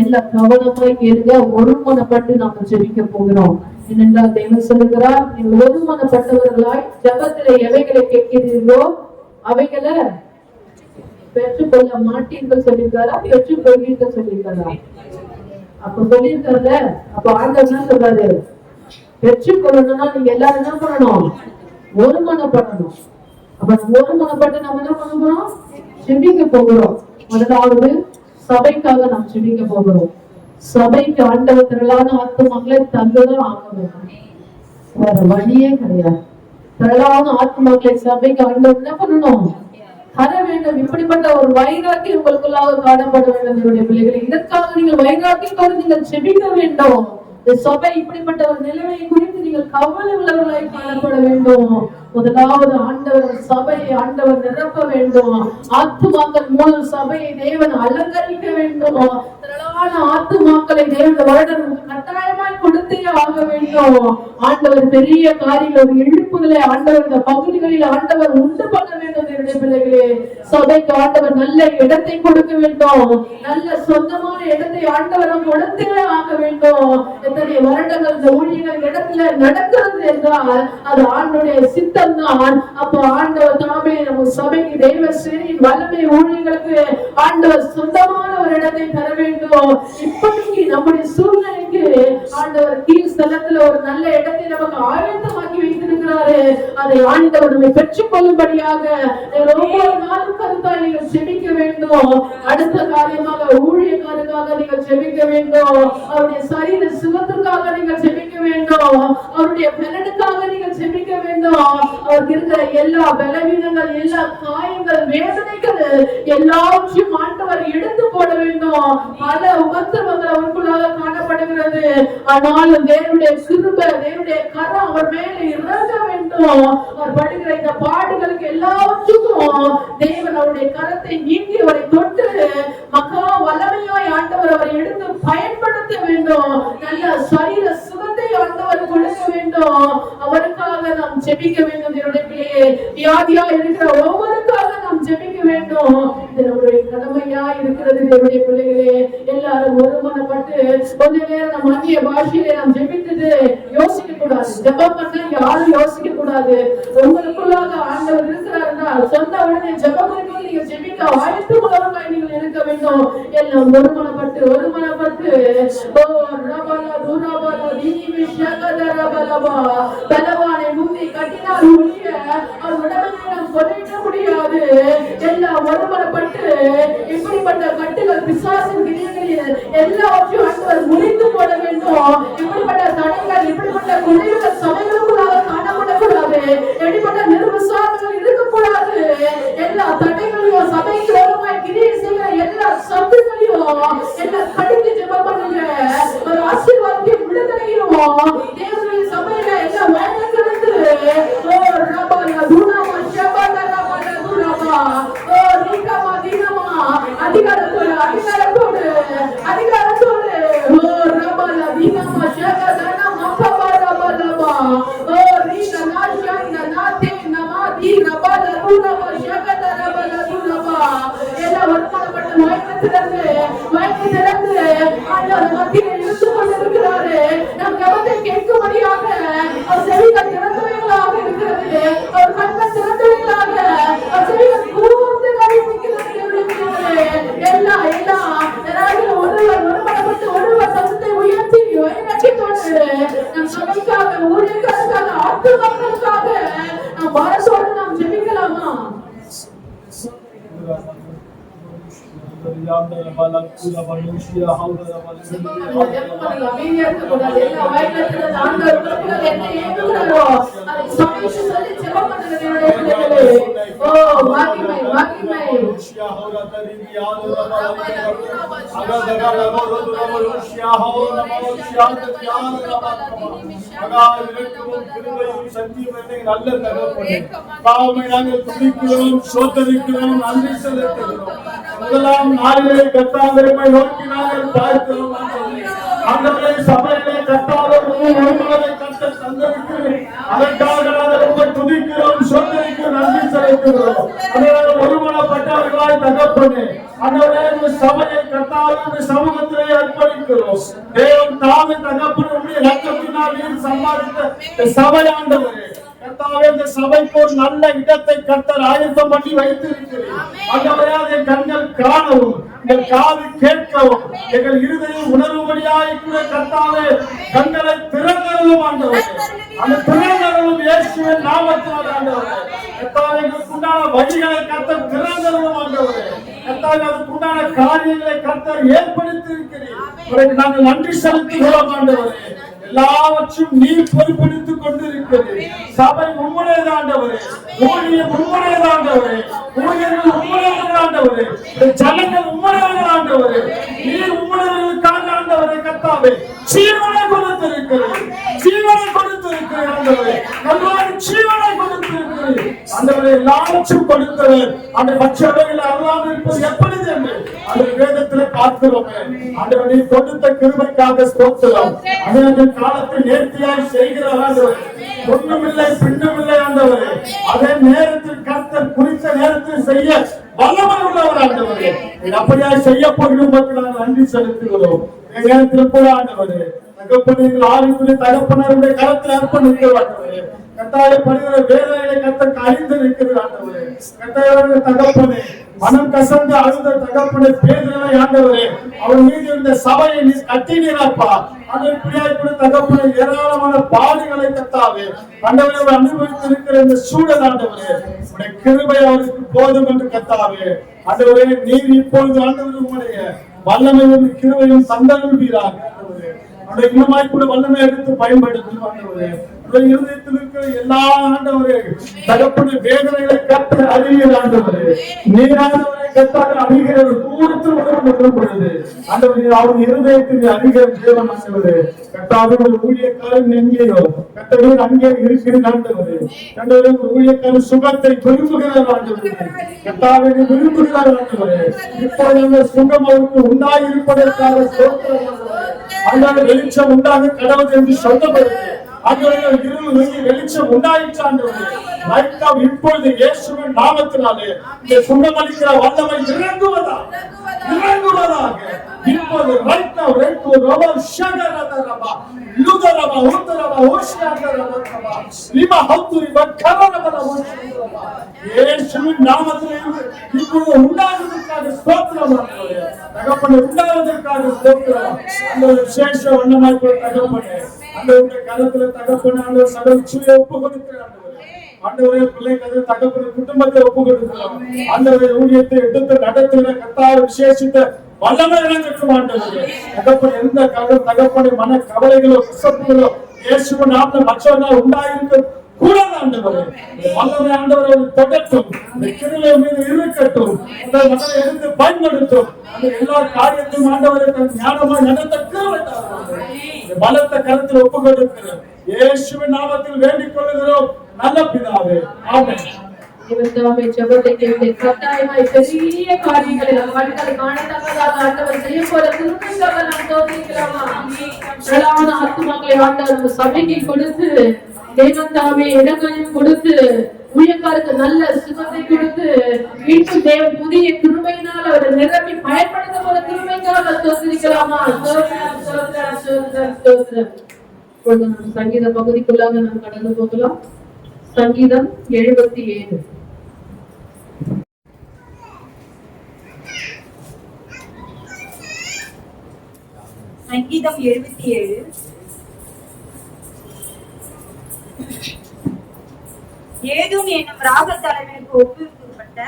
எல்லாம் கவனமாய் கேளுங்க. ஒருமனப்பட்டு நாம ஜெபிக்க போகிறோம். ஏனென்றால் தேவன் சொல்லுகிறார், நீங்கள் ஒருமனப்பட்டவர்களாய் ஜெபத்திலே எவைகளை கேட்கிறீர்களோ அவைகளை பெற்றுக்கொள்ள மாட்டீர்கள் சொல்லியிருக்காரா? பெற்றுக்கொள்வீர்கள் சொல்லியிருக்காரா? அப்ப சொல்லியிருக்காருல. அப்ப ஆண்டவர் என்ன சொல்றாரு? பெற்றுக்கொள்ளணும்னா நீங்க எல்லாரும் என்ன பண்ணணும்? ஒருமனப்படணும். அப்ப ஒருமனப்பட்டு நம்ம என்ன பண்ண போறோம்? ஜெபிக்க போகிறோம். முதலாவது சபைக்காக நாம் ஜெபிக்க போகிறோம். சபைக்கு ஆண்டவர் திரளான ஆத்துமாக்களை தந்துதான் ஆக வேண்டும், வேற வழியே கிடையாது. திரளான ஆத்துமாக்களை சபைக்கு ஆண்டவர் என்ன பண்ணணும்? தர வேண்டும். இப்படிப்பட்ட ஒரு வைராக்கியம் உங்களுக்குள்ளாக காணப்பட வேண்டும் என்னுடைய பிள்ளைகளை. இதற்காக நீங்கள் வைராக்கியத்தோடு நீங்கள் ஜெபிக்க வேண்டும். சபை இப்படிப்பட்ட ஒரு நிலைமையை குறித்து நீங்கள் கவலை உள்ளவர்களாய் காணப்பட வேண்டும். முதலாவது ஆண்டவர் சபையை ஆண்டவர் நிரப்ப வேண்டும். ஆத்துமாக்கள் மூலம் சபையை தேவன் அலங்கரிக்க வேண்டும். திரளான ஆத்துமாக்களை தேவன் வருடம் கட்டாயமாய் கொடுத்தே ஆக வேண்டும். ஆண்டவர் பெரிய காரியங்கள், ஒரு எழுப்புதலை ஆண்டவர் இந்த பகுதிகளில் ஆண்டவர் உண்டு பண்ண வேண்டும். என்னுடைய பிள்ளைகளே, சபைக்கு ஆண்டவர் நல்ல இடத்தை கொடுக்க வேண்டும். நல்ல சொந்தமான இடத்தை ஆண்டவர் கொடுத்தே ஆக வேண்டும். எத்தனை வருடங்கள் இந்த ஊழியர்கள் இடத்துல நடக்கிறது என்றால் அது ஆண்டவருடைய சித்தம் தான். அப்ப ஆண்டவர் தாமே நம்ம சபைக்கு தெய்வ சேனையின் வல்லமை ஊழியர்களுக்கு ஆண்டவர் சொந்தமான ஒரு இடத்தை தர வேண்டும். இப்படிக்கு நம்முடைய சூழ்நிலைக்கு ஆண்டவர் கீழ் ஸ்தலத்துல ஒரு நல்ல இடத்தை நமக்கு ஆயத்தமாக்கி வைத்திருக்கிறாரு. அதை ஆண்டவர் நம்மை பெற்றுக் கொள்ளும்படியாக ஒவ்வொரு நாளும் கருத்தாய் நீங்கள் செபிக்க வேண்டும். அடுத்த காரியமாக ஊழியக்காரருக்காக நீங்கள் செபிக்க வேண்டும். அவருடைய சரீர சுகத்திற்காக நீங்கள் செபிக்க வேண்டும். அவருடைய பலனுக்காக நீங்கள் செபிக்க வேண்டும். அவருக்கு இருக்கிற எல்லா பலவீனங்கள், எல்லா காயங்கள், வேதனைகள் எல்லாவற்றையும் ஆண்டவர் எடுத்து போட வேண்டும். பல உபத்திரவங்கள் அவருக்குள்ளாக காணப்படுகிறது. ஆனாலும் தேவனுடைய கிருபை, தேவனுடைய கரம் அவர் மேலே இறங்க வேண்டும். அவர் படுகிற இந்த பாடுகளுக்கு எல்லாவற்றுக்கும் தேவன் அவருடைய கரத்தை நீங்கி அவரை தொட்டு மகா வல்லமையாய் ஆண்டவர் அவரை எடுத்து பயன்படுத்த வேண்டும். நல்ல சரீர சுகத்தை ஆண்டவர் கொடுக்க வேண்டும். அவருக்காக நாம் ஜெபிக்க வேண்டும். என்னுடைய பிள்ளையே, வியாதியா இருக்கிற ஒவ்வொருக்காக நாம் ஜெபிக்க வேண்டும். இது நம்முடைய கடமையா இருக்கிறது. என்னுடைய பிள்ளைகளே, எல்லாரும் ஒருமனப்பட்டு கொஞ்ச நேரம் நம்ம அந்நிய பாஷையிலே நாம் ஜெபித்துட்டு யோசிக்க கூடாது. ஜெபம் பண்ண யாரும் யோசிக்க கூடாது. உங்களுக்குள்ளாக ஆண்டவர் இருக்கிறாருன்னா சொந்த உடனே ஜெபம் பண்ணி நீங்க ஜெபிக்க ஆயத்தமுள்ளவர்களாய் நீங்கள் இருக்க வேண்டும். எல்லாம் ஒருமனப்பட்டு பலவானை முந்தி கட்டினால் ஒழிய அவர் உடம்பை நாம் கொலையிட முடியாது. எல்லாம் ஒருமனப்பட்டு இப்படிப்பட்ட கட்டுகள், பிசாசின் கிரியைகளில் எல்லாவற்றையும் ஆண்டவர் முறித்து போட வேண்டும். இப்படிப்பட்ட தடைகள், இப்படிப்பட்ட குறைவுகள் சபைகளுக்குள்ளாக காணப்படக்கூடாது. எப்படிப்பட்ட நிர்விசாரங்கள் இருக்கக்கூடாது. எல்லா தடைகளையும் சபைக்கு ஓரமாய் கிரியை செய்கிற எல்லா சத்துக்களையும் எல்லாம் கடிந்து ஜெபம் பண்ணுங்க. ஒரு ஆசீர்வாதத்தையும் விடுதலையும் தேவனுடைய சபையில எல்லாம் வேலைக்கிறது. ஓ ரபாலா துனாமா ஷபாலா ரபாலா துனாமா ஓ நீகமா தீனமா அதிகாரத்தோடு ஓ ரபாலா தீனமா ஷகதனா மகபா ரபாலா ஓ ரீனா நாஷானா நாதே நமாதி ரபாலா துனாமா ஷகதா ரபாலா துனாமா எல்லாம் வர்த்தமானப்பட்ட வாய்ப்பிலிருந்து ஆண்டவர் மத்தியில் இருந்து கொண்டிருக்கிறாரு. நம் ஜெபத்தை கேட்கும்படியாக அவர் செவிகள் திறந்தவைகளாக இருக்கிறது. அவர் கண்கள் திறந்தவைகளாக அவர் செவிகள் கூர்ந்து கவனிக்கிறது. எல்லாரும் ஒருமனப்பட்டு ஒருவர் சத்தத்தை உயர்த்தி நட்சத்தோடு நம் சபைக்காக, ஊழியர்களுக்காக, ஆட்டு மக்களுக்காக நம் வரசோடு நாம் ஜெபிக்கலாமா? முதலாம் நாளிலே கர்த்தாவினை நோக்கி நாங்கள் பார்க்கிறோம். ஆண்டவரே, சபையிலே கர்த்தாவிற்கு ஒருமனதை கர்த்தர் தந்திருக்கிறேன். அதற்காக நாங்கள் உம்மை துதிக்கிறோம், சோதனைக்கு நன்றி செலுத்துகிறோம். அதனால ஒருமனப்பட்டவர்களாய் தகப்பனே, ஆண்டவரே, இந்த சபையை கர்த்தாவின் சமூகத்திலே அர்ப்பணிக்கிறோம். தேவன் தாமே தகப்பனே உம்முடைய இரத்தத்தினால் நீர் சம்பாதித்த சபை ஆண்டவரே, கர்த்தாவே, இந்த சபைக்கு ஒரு நல்ல இடத்தை கர்த்தர் ஆயத்தம் பண்ணி வைத்திருக்கிறேன். ஆண்டவரே, அதை கண்கள் காணவும், எங்கள் காது கேட்கவும், எங்கள் இருதயம் உணரும்படியாய் கூட கர்த்தாவே கண்களை திறந்தருளும் ஆண்டவரே. அந்த திறந்தருளும் இயேசுவின் நாமத்தினால் ஆண்டவரே. கர்த்தாவே, எங்களுக்கு உண்டான வழிகளை கர்த்தர் திறந்தருளும் ஆண்டவரே. கர்த்தாவே, அதுக்கு உண்டான காரியங்களை கர்த்தர் ஏற்படுத்தி இருக்கிறேன். நாங்கள் நன்றி செலுத்துகிறோம் ஆண்டவரே. எல்லாவற்றும் நீர் பொறுப்பெடுத்துக் கொண்டிருக்கிறது. சபை உம்முடையது ஆண்டவரே, ஊழியம் உம்முடையது ஆண்டவரே, ஊழியர்கள் உம்முடையவர்கள் ஆண்டவரே, ஜனங்கள் உம்முடையவர்கள் ஆண்டவரே, நீர் உம்முடையவர்களுக்காக ஆண்டவரே கர்த்தாவே ஜீவனை கொடுத்திருக்கிறேன், ஜீவனை கொடுத்திருக்கிறேன் ஆண்டவரே, கர்த்தாவே ஜீவனை கொடுத்திருக்கிறேன் ஆண்டவரே. எல்லாவற்றும் கொடுத்தவர் அந்த பட்சத்தில் அருளாமல் இருப்பது எப்படி என்று அந்த வேதத்தில் பார்க்கிறோம் ஆண்டவரே. நீ கொடுத்த கிருபைக்காக ஸ்தோத்திரம். அதே காலத்தை நேர்த்தியாய் செய்கிறார் ஆண்டவரே. ஒண்ணுமில்லை பின்னமில்லை ஆண்டவரே. அதே நேரத்தில் கர்த்தர் குறித்த நேரத்தில் செய்ய வல்லமை உள்ளவர் ஆண்டவரே. அப்படியாய் செய்ய போகிறோம். நாங்கள் நன்றி செலுத்துகிறோம். நேரத்தில் கூட ஆண்டவரே தகப்பனர்கள் ஆவிக்குரிய தகப்பனருடைய கரத்தில் அர்ப்பணிக்கிறோம் ஆண்டவரே. கட்டாய படுகிற வேதனைகளை கர்த்தர் அறிந்து இருக்கிறது ஆண்டவரே. கட்டாய தகப்பனே மனம் கசந்து அழுத தகப்பனை பேதுருவை ஆண்டவரே அவர் மீது இருந்த சபையை நீ கட்டினீரப்பா. அதற்குள்ளாய் கூட தகப்பனை ஏராளமான பாடுகளை கத்தாவே ஆண்டவரை அவர் அனுபவித்திருக்கிற இந்த சூழல் ஆண்டவரே உடைய கிருபை அவருக்கு போதும் என்று கத்தாவே ஆண்டவரே நீர் இப்பொழுது ஆண்டவர் உங்களுடைய வல்லமையும் கிருபையும் தந்தருள்வீராக ஆண்டவரே. அவருடைய இன்னமாய் கூட வல்லமை எடுத்து பயன்படுத்தும் ஆண்டவரே. இருதயத்தில் இருக்கிற எல்லா ஆண்டவரே தகப்பனை வேதனைகளை கற்று அறிகிற ஆண்டவரே நீராண்டவரை கற்றாக அறிகிற தூரத்தில் பொழுது ஆண்டவரே அவன் இருதயத்தில் அறிகிற தேவன் ஆண்டவரே கட்டாத ஒரு ஊழியக்காரன் எங்கேயோ கட்டவில் அங்கே இருக்கிற ஆண்டவரே கண்டவரே ஒரு ஊழியக்காரன் சுகத்தை விரும்புகிறார் ஆண்டவரே கட்டாவை விரும்புகிறார் ஆண்டவரே. இப்பொழுது சுகம் அவருக்கு உண்டாயிருப்பதற்காக அந்த வெளிச்சம் உண்டாக கடவுள் என்று சொல்லப்படுது. வெளிச்சம் உண்டாயிற்று. இப்பொழுது இயேசுவின் நாமத்தினாலே இந்த சுகமளிக்கிற வல்லமை இறங்குவதாக இப்போது இயேசுவின் நாமத்திலே இப்பொழுது உண்டாவதற்காக ஸ்தோத்திரம் தகப்பனை உண்டாவதற்காக ஸ்தோத்திரம். அந்த விசேஷ வண்ணமாய் தகப்பனே அந்த கருத்துல தகப்பன ஆண்டவர் சகல சுய ஒப்பு கொடுக்கிறார் ஆண்டவரே பிள்ளை கதை தகப்பன குடும்பத்தை ஒப்பு கொடுக்கிறோம். ஆண்டவரை ஊழியத்தை எடுத்து நடத்துகிற கர்த்தாவை விசேஷித்த வல்லமை இறங்கட்டும் ஆண்டவரே. தகப்பன் எந்த தகப்பனை மன கவலைகளோ கசப்புகளோ இயேசுவின் நாமத்தில் மற்றவர்கள் உண்டாயிருக்க கூடாது ஆண்டவரே. வல்லமை ஆண்டவரை தொடட்டும் கிருபை மீது இருக்கட்டும் அந்த மக்களை எடுத்து பயன்படுத்தும் அந்த எல்லா காரியத்தையும் ஆண்டவரை ஞானமாய் நடத்த கிருபை பலத்த கருத்தில் ஒப்பு கொடுக்கிறோம். இயேசுவின் நாமத்தில் வேண்டிக் கொள்கிறோம் நல்ல பிதாவே ஆமென். ஜெபத்தை கேட்டு கட்டாயமாய் பெரிய காரியங்களை கண்கள் காணத்தக்கதாக ஆண்டவர் செய்ய போற திருப்பதிக்காக நாம் தோன்றிக்கலாமா? பிரதான ஆத்துமாக்களை ஆண்டவர் சபைக்கு கொடுத்து தேவன் தாமே இடங்களையும் கொடுத்து ஊழியக்காருக்கு நல்ல சுகத்தை கொடுத்து மீண்டும் தேவன் புதிய கிருபையினால் அவரை நிரப்பி பயன்படுத்த போற கிருபைக்காக தோன்றிக்கலாமா? சங்கீத பகுதிக்குள்ளாக நாம் கடந்து போகலாம். சங்கீதம் 77. சங்கீதம் 77. ஏதோம் என்னும் ராக தலைவனுக்கு ஒப்புவிக்கப்பட்ட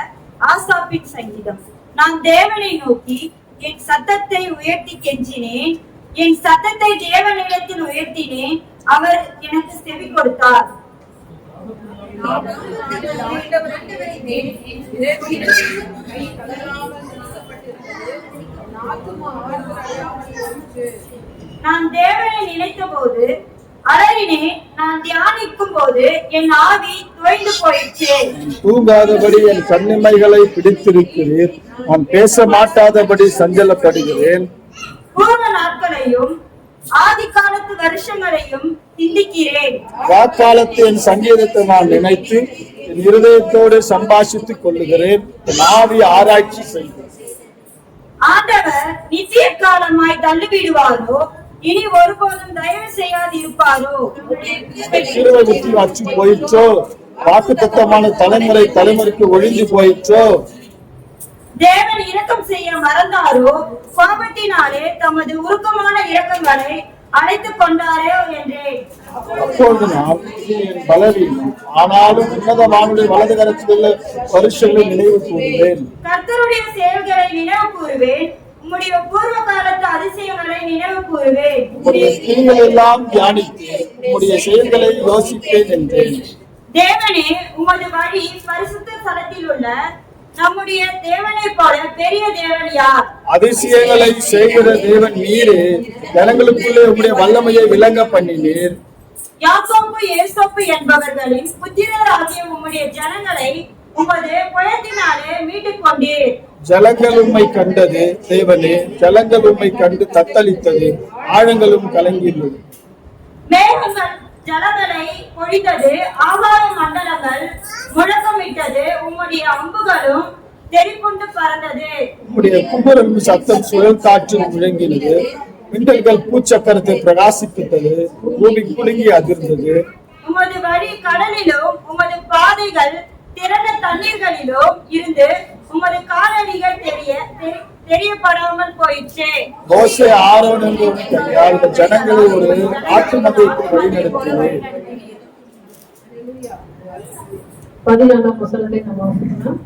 ஆசாப்பின் சங்கீதம். நான் தேவனை நோக்கி என் சத்தத்தை உயர்த்தி கெஞ்சினேன், என் சத்தத்தை தேவனிடத்தில் உயர்த்தினேன், அவர் எனக்கு செவி கொடுத்தார். நான் தேவனை நினைத்த போது அலறினேன், நான் தியானிக்கும் போது என் ஆவி தோய்ந்து போயிற்று. தூங்காதபடி என் கண்ணிமைகளை பிடித்திருக்கிறீர், நான் பேச மாட்டாதபடி சஞ்சலப்படுகிறேன். பூர்வ நாட்களையும் ஆதி காலத்து வருஷங்களையும் சிந்திக்கிறேன். வாக்காலத்து என் சங்கீதத்தை நான் நினைத்து என் இருதயத்தோடு சம்பாஷித்துக் கொள்ளுகிறேன், என் ஆவி ஆராய்ச்சி செய்கிறேன். ஆண்டவர் நித்திய காலமாய் தள்ளிவிடுவாரோ, இனி ஒருபோதும் தயவு செய்யாது இருப்பாரோ? கிருபை புத்தி அச்சு போயிற்றோ, வாக்குத்தத்தமான தலைமுறை தலைமுறைக்கு ஒழிஞ்சு போயிற்றோ? தேவன் இரக்கம் செய்ய மறந்தாரோ, கோபத்தினாலே தமது உருக்கமான இரக்கங்களை அழைத்துக் கொண்டாரோ என்றேன். அப்பொழுது நான் என் பலவீனம், ஆனாலும் உன்னதமானுடைய வலது கரத்திலுள்ள பரிசுகளை நினைவு கூறுவேன். கர்த்தருடைய செயல்களை நினைவு கூறுவேன், உம்முடைய பூர்வ காலத்து அதிசயங்களை நினைவு கூறுவேன். உம்முடைய கிரியைகளை எல்லாம் தியானித்தேன், உம்முடைய செயல்களை யோசிப்பேன் என்றேன். தேவனே, உமது வழி பரிசுத்த ஸ்தலத்தில் உள்ள நம்முடைய தேவனை போல பெரிய தேவன் யார்? அதிசயங்களை செய்கிற தேவன் நீரே, ஜனங்களுக்குள்ளே உம்முடைய வல்லமையை விளங்க பண்ணினீர். யாக்கோபு ஏசோப்பு என்பவர்களின் புத்திரராகிய உம்முடைய ஜனங்களை உமது புயத்தினாலே மீட்டுக் கொண்டீர். ஜலங்கள் உம்மை கண்டது தேவனே, ஜலங்கள் உம்மை கண்டு தத்தளித்தது, ஆழங்களும் கலங்கியது. மேகங்கள் ஜலங்களை பொழித்தது, ஆகாய மண்டலங்கள் முழக்கமிட்டது, உம்முடைய அம்புகளும் தெரிப்புண்டு பறந்தது. உம்முடைய கும்பரம் சத்தம் சுழல் காற்றில் முழங்கினது, மின்னல்கள் பூச்சக்கரத்தை பிரகாசிப்பித்தது, பூமி குலுங்கி அதிர்ந்தது. உமது வழி கடலிலும் உமது பாதைகள் திரண்ட தண்ணீர்களிலும் இருந்து உமது மோசே ஆரோன் கையால் ஜனங்களை ஒரு ஆட்டு மந்தைக்கு வழிநடத்தியது. 14ஆம் வசனத்தை நம்ம வாசிக்கலாம்.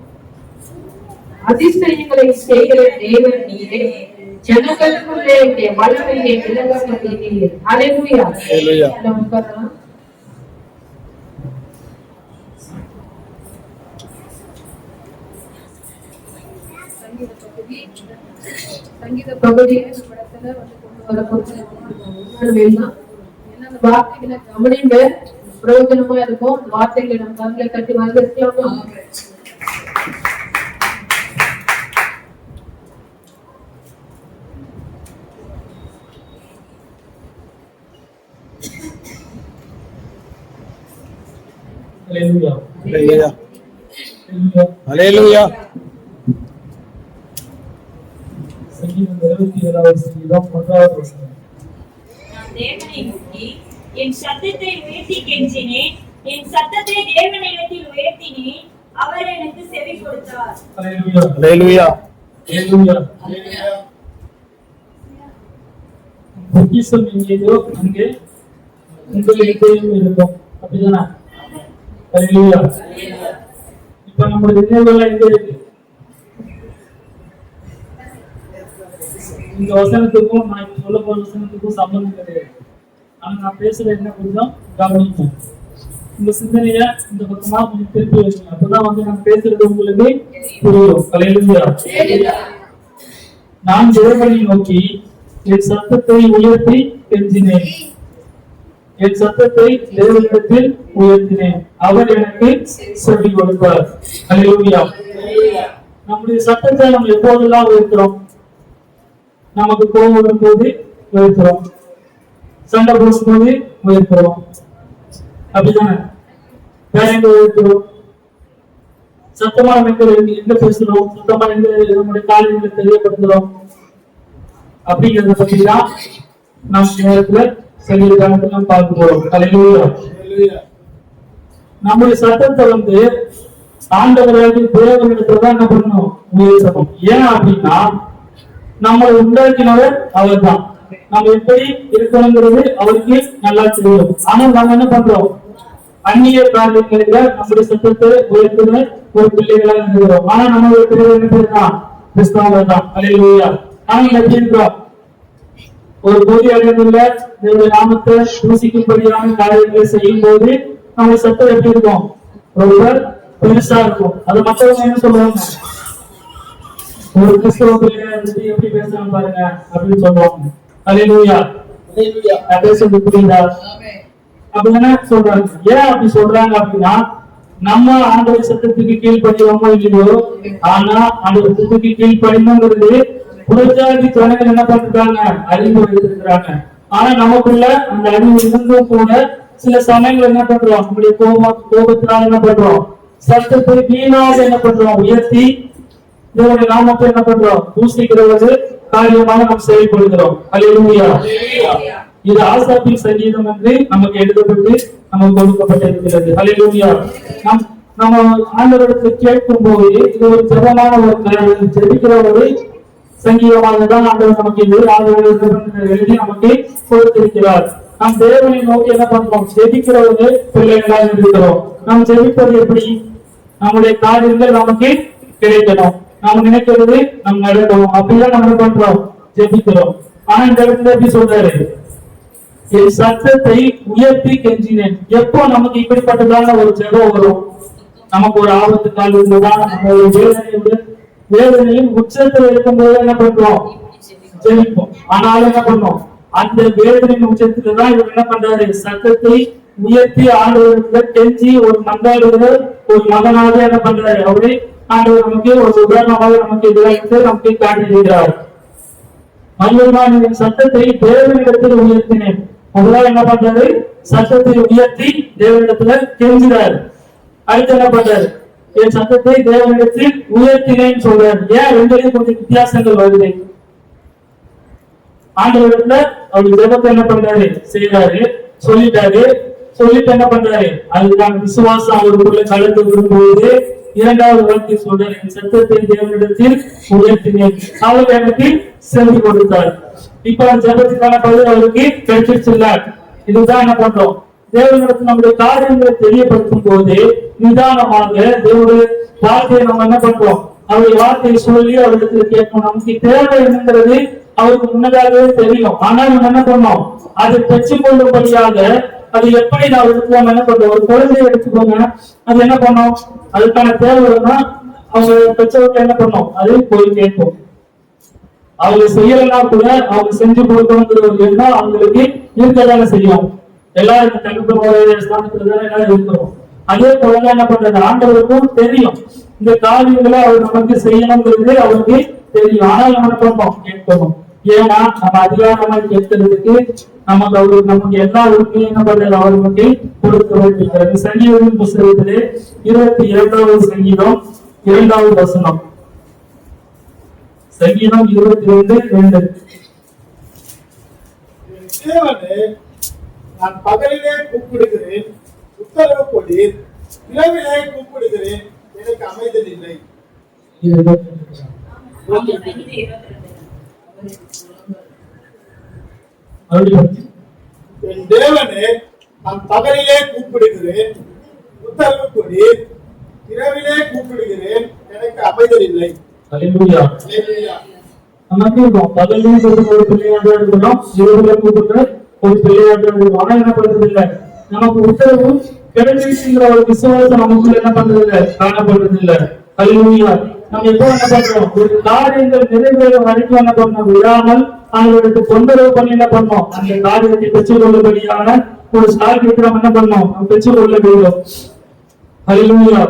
அதிசயங்களை செய்கிற தேவன் நீரே, ஜனங்களுக்குள்ளே உடைய வல்லமையை விளங்க பண்ணுகிறீர். அல்லேலூயா. அல்லேலூயா. நம்ம உட்காரலாம். சங்கீத பகுதி படத்துல வந்து கொண்டு வர வார்த்தைகளை கவனிங்க, பிரயோஜனமா இருக்கும். வார்த்தைகளை நம்ம கண்களை கட்டி வரவேற்கலாமா? அல்லேலூயா. அல்லேலூயா. சங்கீதம் 27வது சங்கீதம் 1வது வசனம். நான் தேவனை நோக்கி என் சத்தத்தை உயர்த்தி கெஞ்சினேன், என் சத்தத்தை தேவனிடத்தில் உயர்த்தினேன், அவர் எனக்கு செவி கொடுத்தார். அல்லேலூயா. அல்லேலூயா. அல்லேலூயா. பொக்கிஷம் எங்கேயோ அங்கே உங்கள் இதயம் இருக்கும். அப்படிதானே? அல்லேலூயா. இப்ப நம்முடைய நினைவுகள் எங்க இருக்கு? இந்த வசனத்துக்கும் நான் இப்ப சொல்ல போற வசனத்துக்கும் சம்பந்தம் கிடையாது. ஆனா நான் பேசுறது என்ன கொஞ்சம் கவனிக்கும். இந்த சிந்தனைய இந்த பக்கமா கொஞ்சம் திருப்பி வைக்கணும். அப்பதான் வந்து நான் பேசுறது உங்களுக்கு புரியும். அல்லேலூயா. நான் தேவனை நோக்கி என் சத்தத்தை உயர்த்தி கெஞ்சினேன், என் சத்தத்தை தேவனிடத்தில் உயர்த்தினேன், அவர் எனக்கு செவி கொடுத்தார். அல்லேலூயா. நம்முடைய சத்தத்தை நம்ம எப்போதெல்லாம் உயர்த்துறோம்? நமக்கு கோபம் வரும்போது உயர்த்துறோம், சண்டை போடும்போது உயர்த்துறோம், அப்படிதானே? வேற எங்க உயர்த்துறோம்? சத்தமா எங்க பேசுறோம், சத்தமா எங்க நம்முடைய காரியங்களை தெரியப்படுத்துறோம் அப்படிங்கிறத பத்தி தான் நம்ம நேரத்துல சங்கீதத்துல பார்க்க போறோம். அல்லேலூயா. நம்முடைய சத்தத்தை வந்து ஆண்டவராகிய தேவனிடத்துல என்ன பண்ணணும்? உயர்த்தணும். ஏன் அப்படின்னா நம்மளை உண்டாக்கினவர் அவர் தான். நம்ம எப்படி இருக்கணுங்கிறது அவருக்கு நல்லா தெரியும். ஆனா நம்ம என்ன பண்றோம்? அந்நிய காரியங்களில நம்முடைய சத்தத்தை உயர்த்துற ஒரு பிள்ளைகளா இருக்கிறோம். ஆனா நம்மளுடைய பிள்ளைகள் என்ன பேருதான்? கிறிஸ்தவர்கள் தான். அல்லேலூயா. ஆனா எப்படி இருக்கிறோம்? ஒரு பொது இடத்துல தேவனுடைய நாமத்தை தூசிக்கும்படியான காரியங்களை செய்யும் போது நம்ம சத்தம் எப்படி இருக்கும்? ரொம்ப பெருசா இருக்கும். அது மற்றவங்க என்ன சொல்லுவாங்க? ஒரு கிறிஸ்தவ பிள்ளையா இருந்துட்டு எப்படி பேசுறாங்க பாருங்க அப்படின்னு சொல்லுவாங்க. அல்லேலூயா. பேசுறது புரியுதா? அப்படின்னா சொல்றாங்க. ஏன் அப்படி சொல்றாங்க அப்படின்னா நம்ம ஆண்டவர் சத்தத்துக்கு கீழ்படிவோமோ இல்லையோ, ஆனா ஆண்டவர் சத்தத்துக்கு கீழ்படினோங்கிறது புறஜாதி ஜனங்கள் என்ன பண்றாங்க? அறிவு வைத்திருக்கிறாங்க. ஆனா நமக்குள்ள அந்த அறிவு இருந்தும் கூட சில சமயங்கள் என்ன பண்றோம்? நம்முடைய கோபத்தினால என்ன பண்றோம்? சத்தத்தை வீணாக என்ன பண்றோம்? உயர்த்தி தேவனுடைய நாமத்தை என்ன பண்றோம்? தூசிக்கிறது காரியமாக நாம் செயல்படுகிறோம். அல்லேலூயா. இது ஆசாபின் சங்கீதம் என்று நமக்கு எழுதப்பட்டு நமக்கு கொடுக்கப்பட்டிருக்கிறது. அல்லேலூயா. நம்ம ஆண்டவரிடத்தில் கேட்கும் போது இது ஒரு ஜெபமான ஒரு ஜெபிக்கிற ஒரு சங்கீதமாக தான் ஆண்டவர் நமக்கு இது எழுதி நமக்கு கொடுத்திருக்கிறார். நாம் தேவனை நோக்கி என்ன பண்றோம்? ஜெபிக்கிற ஒரு பிள்ளைகளாக இருக்கிறோம். நாம் ஜெபிப்பது எப்படி? நம்முடைய காரியங்கள் நமக்கு கிடைக்கணும், நாம் நினைக்கிறது நம்ம நடக்கணும், அப்படிதான் நம்ம பண்றோம், ஜெபிக்கிறோம். ஆனா இந்த இடத்துல எப்படி சொல்றாரு? என் சத்தத்தை உயர்த்தி கெஞ்சினேன். எப்போ நமக்கு இப்படிப்பட்டதான ஒரு ஜெபம் வரும்? நமக்கு ஒரு ஆபத்து கால் இருந்ததா, நம்ம ஒரு வேதனையும் உச்சத்தில் இருக்கும்போது என்ன பண்றோம்? ஜெபிப்போம். ஆனாலும் என்ன பண்ணோம்? அந்த வேதனையின் உச்சத்துல தான் இவர் என்ன பண்றாரு? சத்தத்தை உயர்த்தி ஆண்டவர்களை கெஞ்சி ஒரு மந்தாடுகிற ஒரு மகனாக என்ன பண்றாரு? அவரை ஆண்டவர் நமக்கு ஒரு உதாரணமாக நமக்கு இதை நமக்கு காட்டுகிறார். மனிதன் சத்தத்தை தேவனிடத்தில் உயர்த்தினேன். முதலாவது என்ன பண்றாரு? சத்தத்தை உயர்த்தி தேவனிடத்துல கெஞ்சிறாரு. அடுத்து என்ன பண்றாரு? என் சத்தத்தை தேவனிடத்தில் உயர்த்தினேன்னு சொல்றாரு. ஏன் ரெண்டுலையும் கொஞ்சம் வித்தியாசங்கள் வருது? ஆண்டவரிடத்துல அவர் ஜெபத்தை என்ன பண்றாரு? செய்யறாரு, சொல்லிட்டாரு. சொல்லிட்டு என்ன பண்றாரு? அதுக்கான விசுவாசம் அவருக்குள்ள கலந்து விடும்போது இரண்டாவது வார்த்தை சொல்றார், என் சத்தத்தை தேவனிடத்தில் உயர்த்தினேன், அவர் எனக்கு செவி கொடுத்தார். இப்ப ஜெபத்துக்கான பதில் அவருக்கு கிடைச்சிருச்சுல்ல. இதுதான் என்ன பண்றோம், தேவனிடத்தில் நம்முடைய காரியங்களை தெரியப்படுத்தும் போது நிதானமாக தேவனுடைய வார்த்தையை நம்ம என்ன பண்றோம், அவருடைய வார்த்தையை சொல்லி அவரிடத்துல கேட்கணும். நமக்கு தேவை என்னங்கிறது அவருக்கு முன்னதாகவே தெரியும். ஆனால் நம்ம என்ன பண்ணோம், அதை பெற்றுக் கொள்ளும்படியாக அது எப்படி நான் எடுத்துக்கோங்க என்ன பண்றோம், ஒரு குழந்தைய எடுத்துக்கோங்க, அது என்ன பண்ணோம், அதுக்கான தேவைன்னா அவங்க பெற்றவர்கள் என்ன பண்ணோம், அது போய் கேட்கும். அவங்க செய்யலன்னா கூட அவங்க செஞ்சு கொடுக்கணுங்கிற ஒரு எண்ணம் அவங்களுக்கு இருக்கதானே செய்யும். எல்லாரும் இந்த தகுந்த ஸ்தானத்துலதான் எல்லாரும் இருக்கிறோம். அதே போல என்ன பண்றது, ஆண்டவருக்கும் தெரியும் இந்த காரியங்களை அவர் நமக்கு செய்யணுங்கிறது அவருக்கு தெரியும். ஆனால் நம்ம பண்ணோம், கேட்கணும். ஏன்னா நம்ம அதிகாரமா கேட்கறதுக்கு நமக்கு அவருக்கு நமக்கு எல்லா உரிமையும் என்ன பண்றது, அவர் நமக்கு கொடுக்க வேண்டியிருக்கிறது. சங்கீதத்தின் புத்தகத்திலே 22வது சங்கீதம் 2வது வசனம். சங்கீதம் 22:2. தேவனே, நான் பகலிலே கூப்பிடுகிறேன், உத்தரவு கொடீர், இரவிலே கூப்பிடுகிறேன், எனக்கு அமைதல் இல்லை. என் தேவனே, நான் பகலிலே கூப்பிடுகிறேன், உத்தரவு கொடீர், இரவிலே கூப்பிடுகிறேன், எனக்கு அமைதல் இல்லை. அல்லேலூயா. நமக்கு பகலிலே ஒரு பிள்ளையாக இருக்கணும், இரவுல கூப்பிட்டு ஒரு பிள்ளையாக இருக்கணும். ஆனா என்ன பண்றது இல்லை, நமக்கு உத்தரவு கிடைச்சிருக்கிற ஒரு விசுவாசம் நமக்குள்ள என்ன பண்றது இல்லை, காணப்படுறது இல்லை. அல்லேலூயா. நம்ம எப்போ என்ன பண்றோம், ஒரு காரியங்கள் நிறைவேற வரைக்கும் என்ன பண்ணோம், விடாமல் அவங்களுக்கு தொந்தரவு பண்ணி என்ன பண்ணோம், அந்த காரியத்தை பெற்றுக் கொள்ளும்படியான ஒரு சாகியத்தை நம்ம என்ன பண்ணோம், பெற்றுக் கொள்ள வேண்டும். அல்லேலூயா.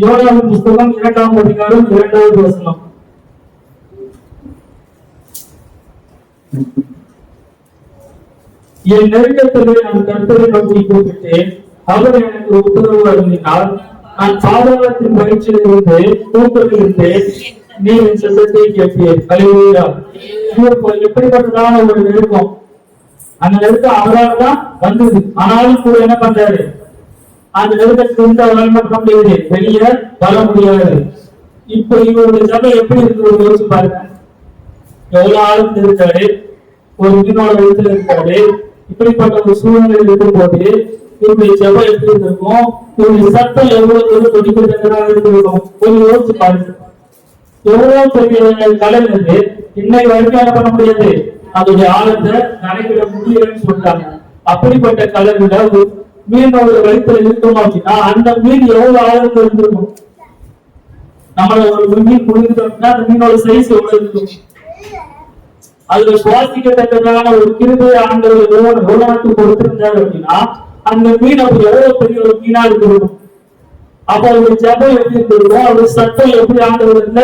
யோனாவின் புத்தகம் 2ஆம் அதிகாரம் 2வது வசனம். என் நெருக்கத்திலே நான் கர்த்தரை நோக்கி கூப்பிட்டேன், அவர் எனக்கு உத்தரவு அருளினார். நான் பாதாளத்தின் பயிற்சியிலிருந்து தூக்கத்திலிருந்து நீ என் சத்தத்தை கேட்பேன். அல்லேலூயா. எப்படிப்பட்டதான ஒரு நெருக்கம், அந்த நெருக்கம் அவரால் தான் வந்தது. ஆனாலும் கூட என்ன பண்றாரு, அந்த நெருக்கத்திலிருந்து அவரால் பண்ண முடியாது, வெளியே வர முடியாது. இப்ப இவருடைய சபை எப்படி இருக்கு யோசிச்சு பாருங்க. எவ்வளவு ஆழத்தில் இருக்காரு, ஒரு மீனோட இடத்துல இருக்காரு. இப்படிப்பட்ட ஒரு சூழ்நிலை இருக்கும் போது இவருடைய ஜபை எப்படி இருக்கும், இவருடைய சத்தம் எவ்வளவு தூரம் கொதிக்கிறதாக இருக்கும் கொஞ்சம் யோசிச்சு பாருங்க. எவ்வளவு பெரிய கடல் இருக்கு, இன்னைக்கு வரைக்கும் என்ன பண்ண முடியாது, அதோடைய ஆழத்தை கணக்கிட முடியலன்னு சொல்றாங்க. அப்படிப்பட்ட கடல்ல ஒரு மீனோட வயிற்றுல இருக்கணும் அப்படின்னா அந்த மீன் எவ்வளவு ஆழத்துல இருந்திருக்கும். நம்மள ஒரு மீன் குடிக்கிறோம்னா அந்த மீனோட சைஸ் எவ்வளவு இருக்கும். அதுல சுவாசிக்கத்தக்கதான ஒரு கிருபையை ஆண்டவர் உலகத்துக்கு கொடுத்திருந்தாரு அப்படின்னா அந்த மீன் அப்படி எவ்வளவு பெரிய ஒரு மீனா இருக்கணும். அப்ப அவருடைய ஜபம் எப்படி இருந்திருக்கும், அவருடைய சத்தம் எப்படி ஆண்டவர்ல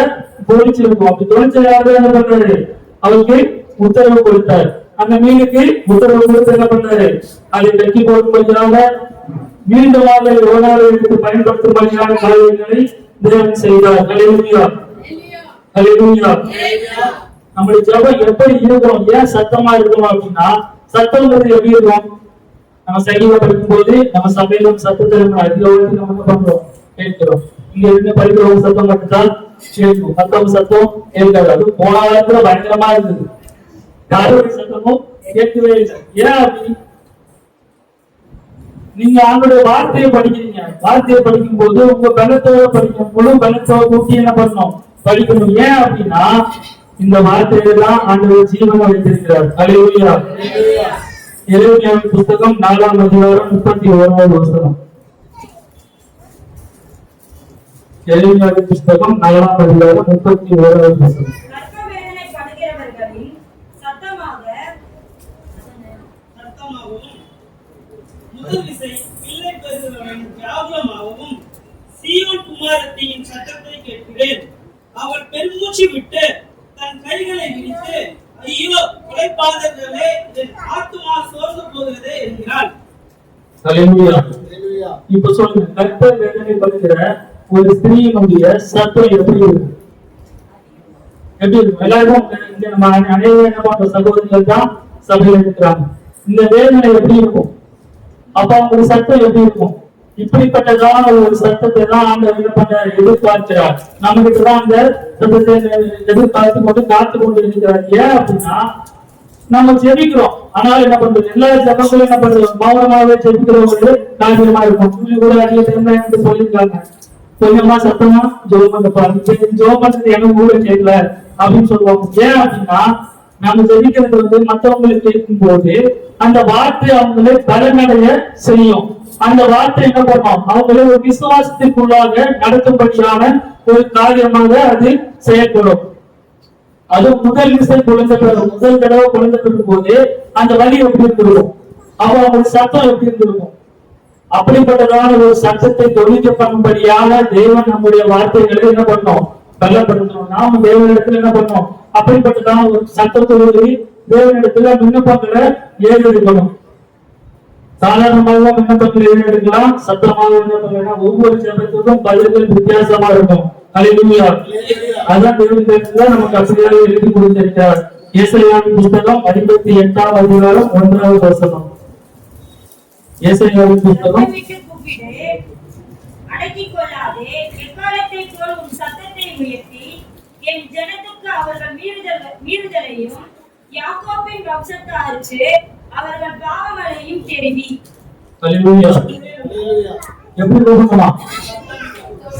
தொழிச்சிருக்கும். அப்படி தொழிச்சதாக என்ன பண்றாரு, அவருக்கு உத்தரவு கொடுத்தார். அந்த மீனுக்கு உத்தரவு கொடுத்து என்ன பண்றாரு, அதை கட்டி போடும்படியாக மீண்டும் யோனாவை எடுத்து பயன்படுத்தும்படியான காரியங்களை தேவன் செய்தார். அல்லேலூயா. அல்லேலூயா. நம்முடைய ஜபம் எப்படி இருக்கும், ஏன் சத்தமா இருக்கணும் அப்படின்னா, சத்தம்ங்கிறது எப்படி இருக்கும், நம்ம சங்கீதம் படிக்கும் போது நம்ம சபையிலும் சத்தத்தை நம்ம என்ன பண்றோம், கேட்கிறோம். இங்க இருந்து படிக்கிறவங்க சத்தம் மட்டும்தான் கேட்கும், மத்தவங்க சத்தம் கேட்காது. அது போன காலத்துல பயங்கரமா இருந்தது, யாருடைய சத்தமும் கேட்கவே இல்லை. ஏன் அப்படி, நீங்க அவங்களுடைய வார்த்தையை படிக்கிறீங்க, வார்த்தையை படிக்கும் போது உங்க பலத்தோட படிக்கும், முழு பலத்தோட கூட்டி என்ன பண்ணணும், படிக்கணும். ஏன் அப்படின்னா இந்த வார்த்தையெல்லாம் ஆண்டவர் ஜீவனை வைத்திருக்கிறார். அல்லேலூயா. எரேமியாவின் புத்தகம் 4ஆம் அதிகாரம் 31வது வசனம். எரேமியாவின் புத்தகம் 4ஆம் அதிகாரம் 31வது வசனம். முதல் விசை பிள்ளை பெறுகிறவன் தியாகமாகவும் சீயோன் குமாரத்தியின் சத்தத்தை கேட்கிறேன். அவள் பெருமூச்சு விட்டு தன் கைகளை விரித்து, ஐயோ உழைப்பாளர்களே, என் ஆத்துமா சோர்ந்து போகிறது என்கிறாள். அல்லேலூயா. இப்ப சொல்லுங்க, கர்த்தர் வேதனைப்படுகிற ஒரு ஸ்திரீயினுடைய சத்தம் எப்படி இருக்கு, எப்படி இருக்கும். எல்லாரும் நம்ம அநேக என்ன பண்ற சகோதரிகள் தான் சபையில் இருக்கிறாங்க. இந்த வேதனை எப்படி இருக்கும், அப்ப அவங்களுடைய சத்தம் எப்படி இருக்கும். இப்படிப்பட்டதான ஒரு சத்தத்தை தான் ஆண்டவர் என்ன பண்றார், எதிர்பார்க்கிறார். நமக்கு தான் அந்த சத்தத்தை எதிர்பார்த்து கொண்டு காத்து கொண்டு இருக்கிறார். ஏன் அப்படின்னா நம்ம ஜெபிக்கிறோம், ஆனால் என்ன பண்றது, எல்லா ஜபங்களும் என்ன பண்றது, மௌனமாகவே ஜெபிக்கிறவங்க காரியமா இருக்கும். கூட அதிக திறமை என்று சொல்லியிருக்காங்க, கொஞ்சமா சத்தமா ஜோம் பண்ண ஜோம் பண்றது எனக்கு கூட கேட்கல அப்படின்னு சொல்லுவாங்க. ஏன் அப்படின்னா நம்ம ஜெபிக்கிறது மற்றவங்களுக்கு கேட்கும் போது அந்த வார்த்தை அவங்களை பலனடைய செய்யும். அந்த வார்த்தை என்ன பண்ணும், அவங்களை ஒரு விசுவாசத்திற்குள்ளாக நடத்தும்படியான ஒரு காரியமாக அது செயல்படும். அது முதல் விசை குழந்தை பெறும், முதல் தடவை குழந்தை பெறும் போது அந்த வலி எப்படி இருந்திருக்கும், அப்போ அவங்க சத்தம் எப்படி இருந்திருக்கும். அப்படிப்பட்டதான ஒரு சத்தத்தை தொழிக்க பண்ணும்படியாக தேவன் நம்முடைய வார்த்தைகளை என்ன பண்ணோம், பலப்படுத்தணும். நாம தேவனிடத்துல என்ன பண்ணோம், அப்படிப்பட்டதான ஒரு சத்தத்தோடு தேவனிடத்துல விண்ணப்பங்களை ஏறெடுக்கணும். சாதாரணமாக விண்ணப்பங்களை ஏறெடுக்கலாம், சத்தமாக விண்ணப்பங்கள் ஒவ்வொரு ஜெபத்துக்கும் பதில்கள் வித்தியாசமா இருக்கும். அல்லேலூயா. அதான் தேவனிடத்துல நமக்கு அப்படியாக எழுதி கொடுத்திருக்கிறார். ஏசாயாவின் புத்தகம் 58ஆம் அதிகாரம் 1வது வசனம். ஏசாயாவின் புத்தகம் அடக்கிக் கொள்ளாதே, எக்காலத்தை போல் உன் சத்தத்தை உயர்த்தி என் ஜனத்துக்கு அவர்கள் மீறுதலையும் யாக்கோபின் வம்சத்தாருக்கு அவர்கள் பாவங்களையும் தெரிவி. அல்லேலூயா. எப்படி கூப்பிடணுமா,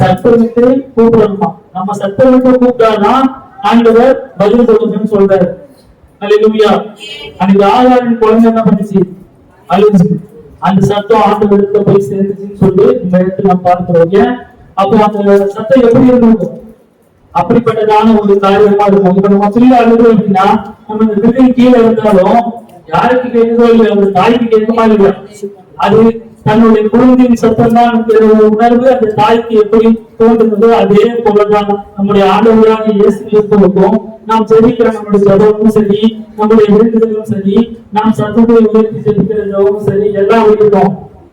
சத்தமிட்டு கூப்பிடணுமா. நம்ம சத்தமிட்டு கூப்பிட்டாதான் ஆண்டவர் பதில் கொடுக்கணும்னு சொல்றாரு. அல்லேலூயா. அன்னைக்கு ஆகாரின் குழந்தை என்ன பண்ணுச்சு, அழுது. அந்த சத்தம் ஆண்டவருக்கு போய் சேர்ந்துச்சுன்னு சொல்லி இந்த இடத்துல நம்ம பார்க்கிறோம். ஏன் அப்போ அந்த சத்தம் எப்படி இருந்திருக்கும், அப்படிப்பட்டதான ஒரு காரியமா இருக்கும். இப்ப நம்ம சொல்லி அழுது அப்படின்னா நம்ம இந்த பிள்ளை கீழே இருந்தாலும் யாருக்கு கேட்குதோ இல்லையா, அந்த தாய்க்கு கேட்குமா இல்லையா, அது தன்னுடைய குழந்தையின் சத்தம் தான் உணர்வு அந்த தாய்க்கு எப்படி தோன்றுனதோ அதே போலதான் நம்முடைய ஆண்டவராக இயேசு கிறிஸ்துவுக்கும் நாம் ஜெபிக்கிற நம்முடைய ஜெபமும் சரி, நம்முடைய வேண்டுதலும் சரி, நாம் சத்தத்தை உயர்த்தி ஜெபிக்கிற ஜெபமும் சரி, எல்லாம் இருக்கும்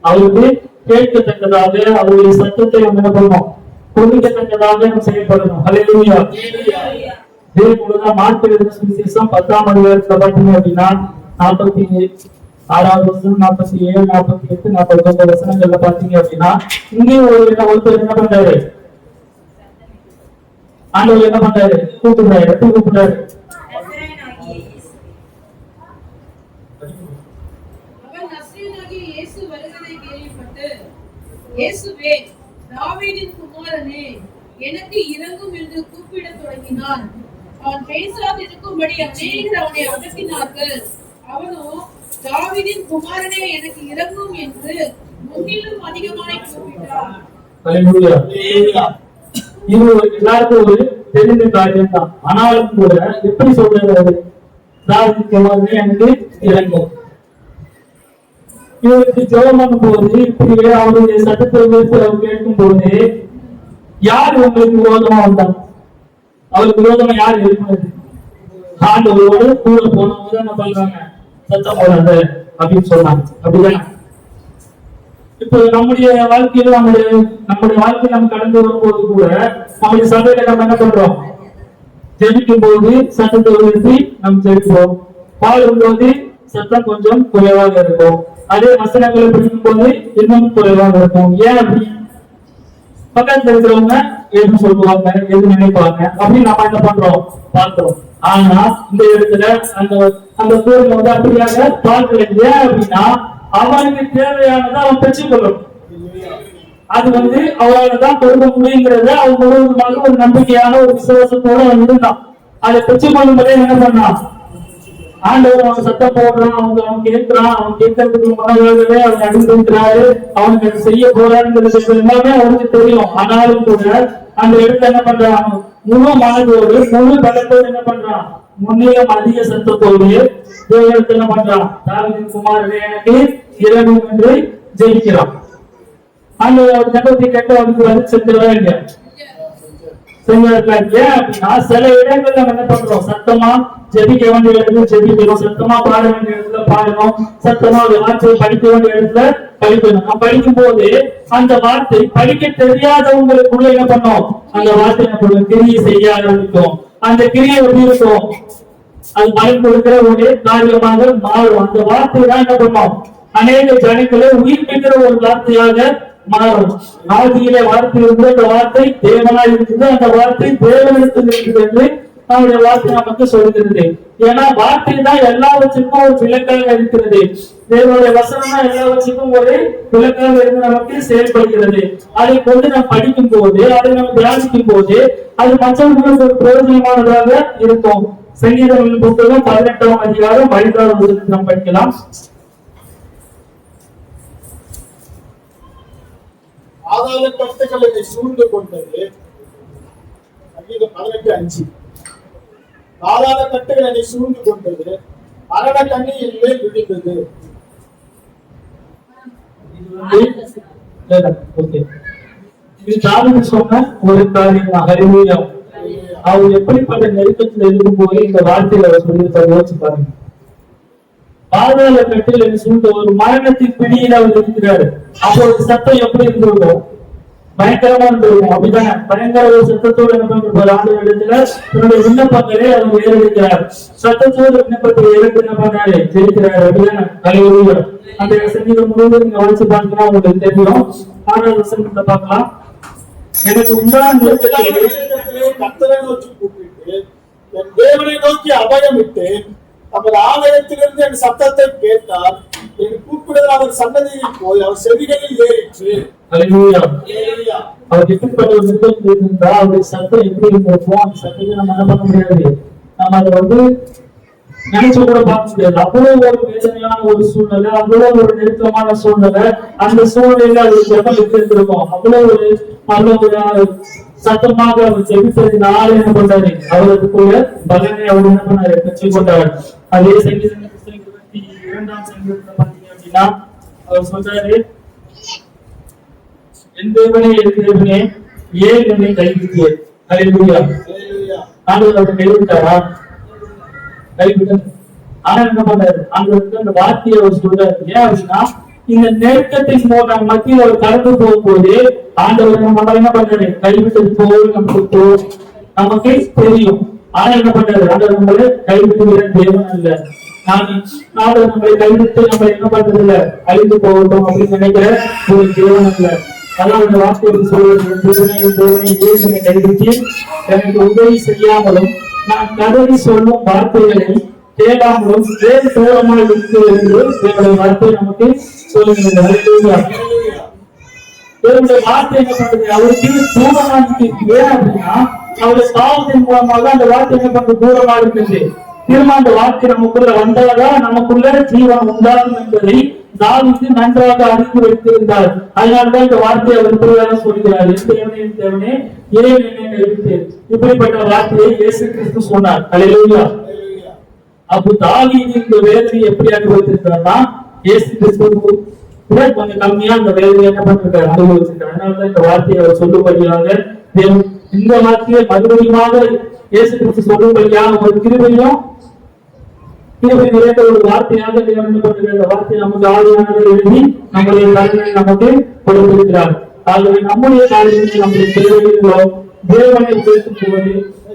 அவருக்கு கேட்கத்தக்கதாக அவருடைய சத்தத்தை நம்ம என்ன பண்ணணும், கொடுக்கத்தக்கதாக நம்ம செயல்படணும். அல்லேலூயா. இதே போலதான் மார்க்கு சுவிசேஷம் 10ஆம் அதிகாரத்துல பார்த்தீங்க அப்படின்னா 46வது வசனம், 47, 48, 49 வசனங்கள்ல பாத்தீங்க அப்படின்னா இங்கேயும் ஒருத்தர் என்ன பண்றாரு, ஆண்டவர் என்ன பண்றாரு, கூப்பிடுறாரு. எப்படி கூப்பிடுறாரு, அவன் நசரேயனாகிய இயேசு வருகிறதை கேள்விப்பட்டு, இயேசுவே தாவீதின் குமாரனே எனக்கு இரங்கும் என்று கூப்பிடத் தொடங்கினான். அவன் பேசாதிருக்கும்படி அநேகர் அவனை அதட்டினார்கள். அவனோ தாவீதின் குமாரனே எனக்கு இரங்கும் என்று முன்னிலும் அதிகமாய் கூப்பிட்டான். இது எல்லாருக்கும் ஒரு தெரிந்த காரியம் தான். ஆனாலும் கூட எப்படி சொல்றது, தாவீதின் குமாரனே எனக்கு இரங்கும். இவருக்கு ஜெபம் பண்ணும் போது இப்படியே அவருடைய சத்தத்தை அவர் கேட்கும் போது யார் உங்களுக்கு விரோதமா வந்தாங்க, அவருக்கு விரோதமா யார் இருக்கிறது, ஆண்டவரோடு கூட போனவங்க என்ன பண்றாங்க, சத்தம் போடாத அப்படின்னு சொன்னாங்க. அப்படிதானே இப்போ நம்முடைய வாழ்க்கையில நம்முடைய வாழ்க்கையில நம்ம கடந்து வரும்போது கூட நம்முடைய சபையில நம்ம என்ன பண்றோம், ஜெபிக்கும் போது சத்தத்தை உயர்த்தி நம்ம ஜெபிப்போம், பாடும் போது சத்தம் கொஞ்சம் குறைவாக இருக்கும், அதே வசனங்களை படிக்கும் போது இன்னும் குறைவாக இருக்கும். ஏன் அப்படி, பக்கத்துல இருக்கிறவங்க எது சொல்லுவாங்க, எது நினைப்பாங்க அப்படின்னு நம்ம என்ன பண்றோம், பார்க்கிறோம். ஆனா இந்த இடத்துல அந்த கோயில் அப்படியாக பார்க்கல. ஏன் அப்படின்னா அவனுக்கு தேவையானதை அவன் பெற்றுக்கொள்ளணும். அது அவனால தான் கொடுக்க முடியுங்கிறத அவன் முழுவதுமாக ஒரு நம்பிக்கையான ஒரு விசுவாசத்தோட அவன் இருந்தான். அதை பெற்றுக்கொள்ளும் போதே என்ன பண்ணான், ஆண்டவர் அவன் சத்தம் போடுறான், அவன் கேட்கிறான், அவன் கேட்கறதுக்கு முன்னாடியே அவன் அனுபவிக்கிறாரு, அவனுக்கு அதை செய்ய போறாருங்கிறது எல்லாமே அவனுக்கு தெரியும். ஆனாலும் கூட அந்த இடத்துல என்ன பண்றான், முழு மனதோடு முழு பலத்தோடு என்ன பண்றான், முன்னையும் அதிக சத்தத்தோடு தேவனுக்கு என்ன பண்றான், தாவீதின் குமாரனே எனக்கு இரங்கும் என்று ஜெயிக்கிறான். அந்த ஜெபத்தை கேட்டு அவனுக்கு வந்து செஞ்சிடவே இல்லையா, அப்படின்னா சில இடங்கள்ல நம்ம என்ன பண்றோம், சத்தமா ஜெபிக்க வேண்டிய இடத்துல ஜெபிக்கணும், சத்தமா பாட வேண்டிய இடத்துல பாடணும், சத்தமா ஒரு வார்த்தையை படிக்க வேண்டிய இடத்துல படிக்கணும். நம்ம படிக்கும் போது அந்த வார்த்தை படிக்க தெரியாதவங்களுக்குள்ள என்ன பண்ணோம், அந்த வார்த்தை என்ன பண்ணும், கிரியை செய்ய ஆரம்பிக்கும். அந்த கிரியை எப்படி இருக்கும், அது பலன் கொடுக்கிற ஒரு காரியமாக மாறும். அந்த வார்த்தை தான் என்ன பண்ணும், அநேக ஜனங்களை உயிர்ப்பிக்கிற ஒரு வார்த்தையாக மாறும். ஆதியிலே வார்த்தை இருந்தது, அந்த வார்த்தை தேவனாய் இருந்தது, அந்த வார்த்தை தேவனிடத்தில் இருக்குது என்று நம்முடைய வார்த்தை நமக்கு சொல்கிறது. ஏன்னா வார்த்தை தான் எல்லாவற்றுக்கும் ஒரு விளக்காக இருக்கிறது. தேவனுடைய வசனம் தான் எல்லாவற்றுக்கும் ஒரு விளக்காக இருந்து நமக்கு செயல்படுகிறது. அதை கொண்டு நாம் படிக்கும் போது, அதை நாம் தியானிக்கும் போது அது மற்றவர்களுக்கு ஒரு பிரயோஜனமானதாக இருக்கும். சங்கீதங்களின் புத்தகம் 18ஆம் அதிகாரம் 5ஆவது வசனத்தை நாம் படிக்கலாம். ஆதார கட்டுகளை சூழ்ந்து கொண்டது. சங்கீதம் 18:5. ஆதார கட்டுகளை சூழ்ந்து கொண்டது, மரண கண்ணியின் மேல் விழுந்தது. இது தாவீது சொன்ன ஒரு காரியம். ஹல்லேலூயா. அவர் எப்படிப்பட்ட நெருக்கத்தில் இருக்கும்போது இந்த வார்த்தையில அவர் சொல்லியிருப்பார், யோசிச்சு பாருங்க. பாதாள கட்டில் என்று சொல்லிட்டு ஒரு மரணத்தின் பிடியில் அவர் இருக்கிறார். அப்போ சத்தம் எப்படி இருந்திருக்கும்? பயங்கரமா இருந்திருக்கும். அப்படித்தானே? பயங்கர ஒரு சத்தத்தோடு ஒரு ஆண்டு இடத்துல தன்னுடைய விண்ணப்பங்களை அவர் ஏறெடுக்கிறார். சத்தத்தோடு விண்ணப்பத்தை ஏறெடுத்து என்ன பண்ணாரு? ஜெயிக்கிறார். அப்படிதானே? ஹல்லேலூயா. அந்த சங்கீதம் முழுவதும் நீங்க வாசிச்சு பார்க்கலாம், உங்களுக்கு தெரியும். 6வது வசனத்தை பார்க்கலாம். எனக்கு உண்டான கர்த்தரை நோக்கி கூப்பிட்டு என் தேவனை நோக்கி அபயமிட்டேன். அவர் ஆலயத்திலிருந்து என் சத்தத்தை கேட்டார். என் கூப்பிடுதல் அவர் சன்னதியில் போய் அவர் செவிகளில் ஏறிற்று. ஹல்லேலூயா. அவர் எப்படிப்பட்ட ஒரு நிறுத்தம் இருந்தா அவருடைய சத்தம் எப்படி இருந்திருக்கும்? அந்த சத்தத்தை நம்ம என்ன பண்ண முடியாது, நம்ம அதை நினைச்சு கூட பார்க்க முடியாது. அவ்வளவு ஒரு வேதனையான ஒரு சூழ்நிலை, அவ்வளவு ஒரு நெருக்கமான சூழ்நிலை. அந்த சூழ்நிலையில அது ஜெபம் இருந்திருக்கும். அவ்வளவு ஒரு சத்தமாக அவர் ஜெபித்ததுனால என்ன பண்றாரு? அவருக்குள்ள பலனை அவர் என்ன பண்ணாரு? பெற்றுக் கொண்டார். அதே சங்கீதம் 22ஆம் சங்கீதத்தை பார்த்தீங்க அப்படின்னா அவர் சொல்றாரு, என் தேவனே என் தேவனே ஏன் என்னை கைவிட்டீர்? ஹல்லேலூயா. ஆண்டவர் அவரை கைவிட்டாரா? கைவிட்டார். ஆனா என்ன பண்றாரு? அந்த வார்த்தையை அவர் சொல்றாரு. ஏன் அப்படின்னா இந்த நெருக்கத்தின் மத்தியில் அவர் கடந்து போகும்போது ஆண்டவர் நம்ம என்ன பண்றாரு? கைவிட்டது போல் நமக்கு தெரியும். ஆனா என்ன பண்றாரு? ஆண்டவர் நம்மளை கைவிட்டு தேவன் அல்ல. ஆண்டவர் நம்மளை கைவிட்டு நம்ம என்ன பண்றது இல்ல, அழிந்து போகட்டும் அப்படின்னு நினைக்கிற ஒரு தேவன் அல்ல. அதான் அந்த வார்த்தை சொல்வது, ஏன் கைவிட்டு எனக்கு உதவி செய்யாமலும் நான் கதறி சொல்லும் வார்த்தைகளை கேளாமலும் வேறு தூரமாக இருக்கு என்று தேவனுடைய வார்த்தை நமக்கு சொல்லுகிறது. தேவனுடைய வார்த்தை என்ன பண்றது? அவருக்கு தூரமா இருக்கு. ஏன் அப்படின்னா அவருடைய பாவத்தின் மூலமாக அந்த வார்த்தை என்ன பண்றது? தூரமா இருக்குது. திரும்ப அந்த வார்த்தை நமக்குள்ள வந்தாதான் நமக்குள்ள ஜீவன் உண்டாகும் என்பதை தாவீது நன்றாக அறிந்து வைத்திருந்தார். அதனால்தான் இந்த வார்த்தையை அவர் இப்படியாக சொல்கிறார், என் தேவனே ஏன் என்னை கைவிட்டீர்? இப்படிப்பட்ட வார்த்தையை இயேசு கிறிஸ்து சொன்னார். ஹல்லேலூயா. அப்போ தாவீது இந்த வேதனையை எப்படி அனுபவித்திருக்கிறார்னா இயேசு கிறிஸ்து கொஞ்சம் கம்மியா இந்த வேதனையை என்ன பண்ணிருக்காரு? அனுபவிச்சிருக்காரு. அதனாலதான் இந்த வார்த்தையை அவர் சொல்லும்படியாக இந்த வார்த்தையை மறுபடியுமாக இயேசு கிறிஸ்து சொல்லும்படியாக ஒரு கிருபையும் நிறைந்த ஒரு வார்த்தையாக இந்த வார்த்தை நமக்கு ஆதியானதை எழுதி நம்முடைய காரியங்களை நமக்கு கொடுத்திருக்கிறார். ஆகவே நம்முடைய காரியங்களை நம்முடைய தேவைகளோ தேவனை பேசும் போது,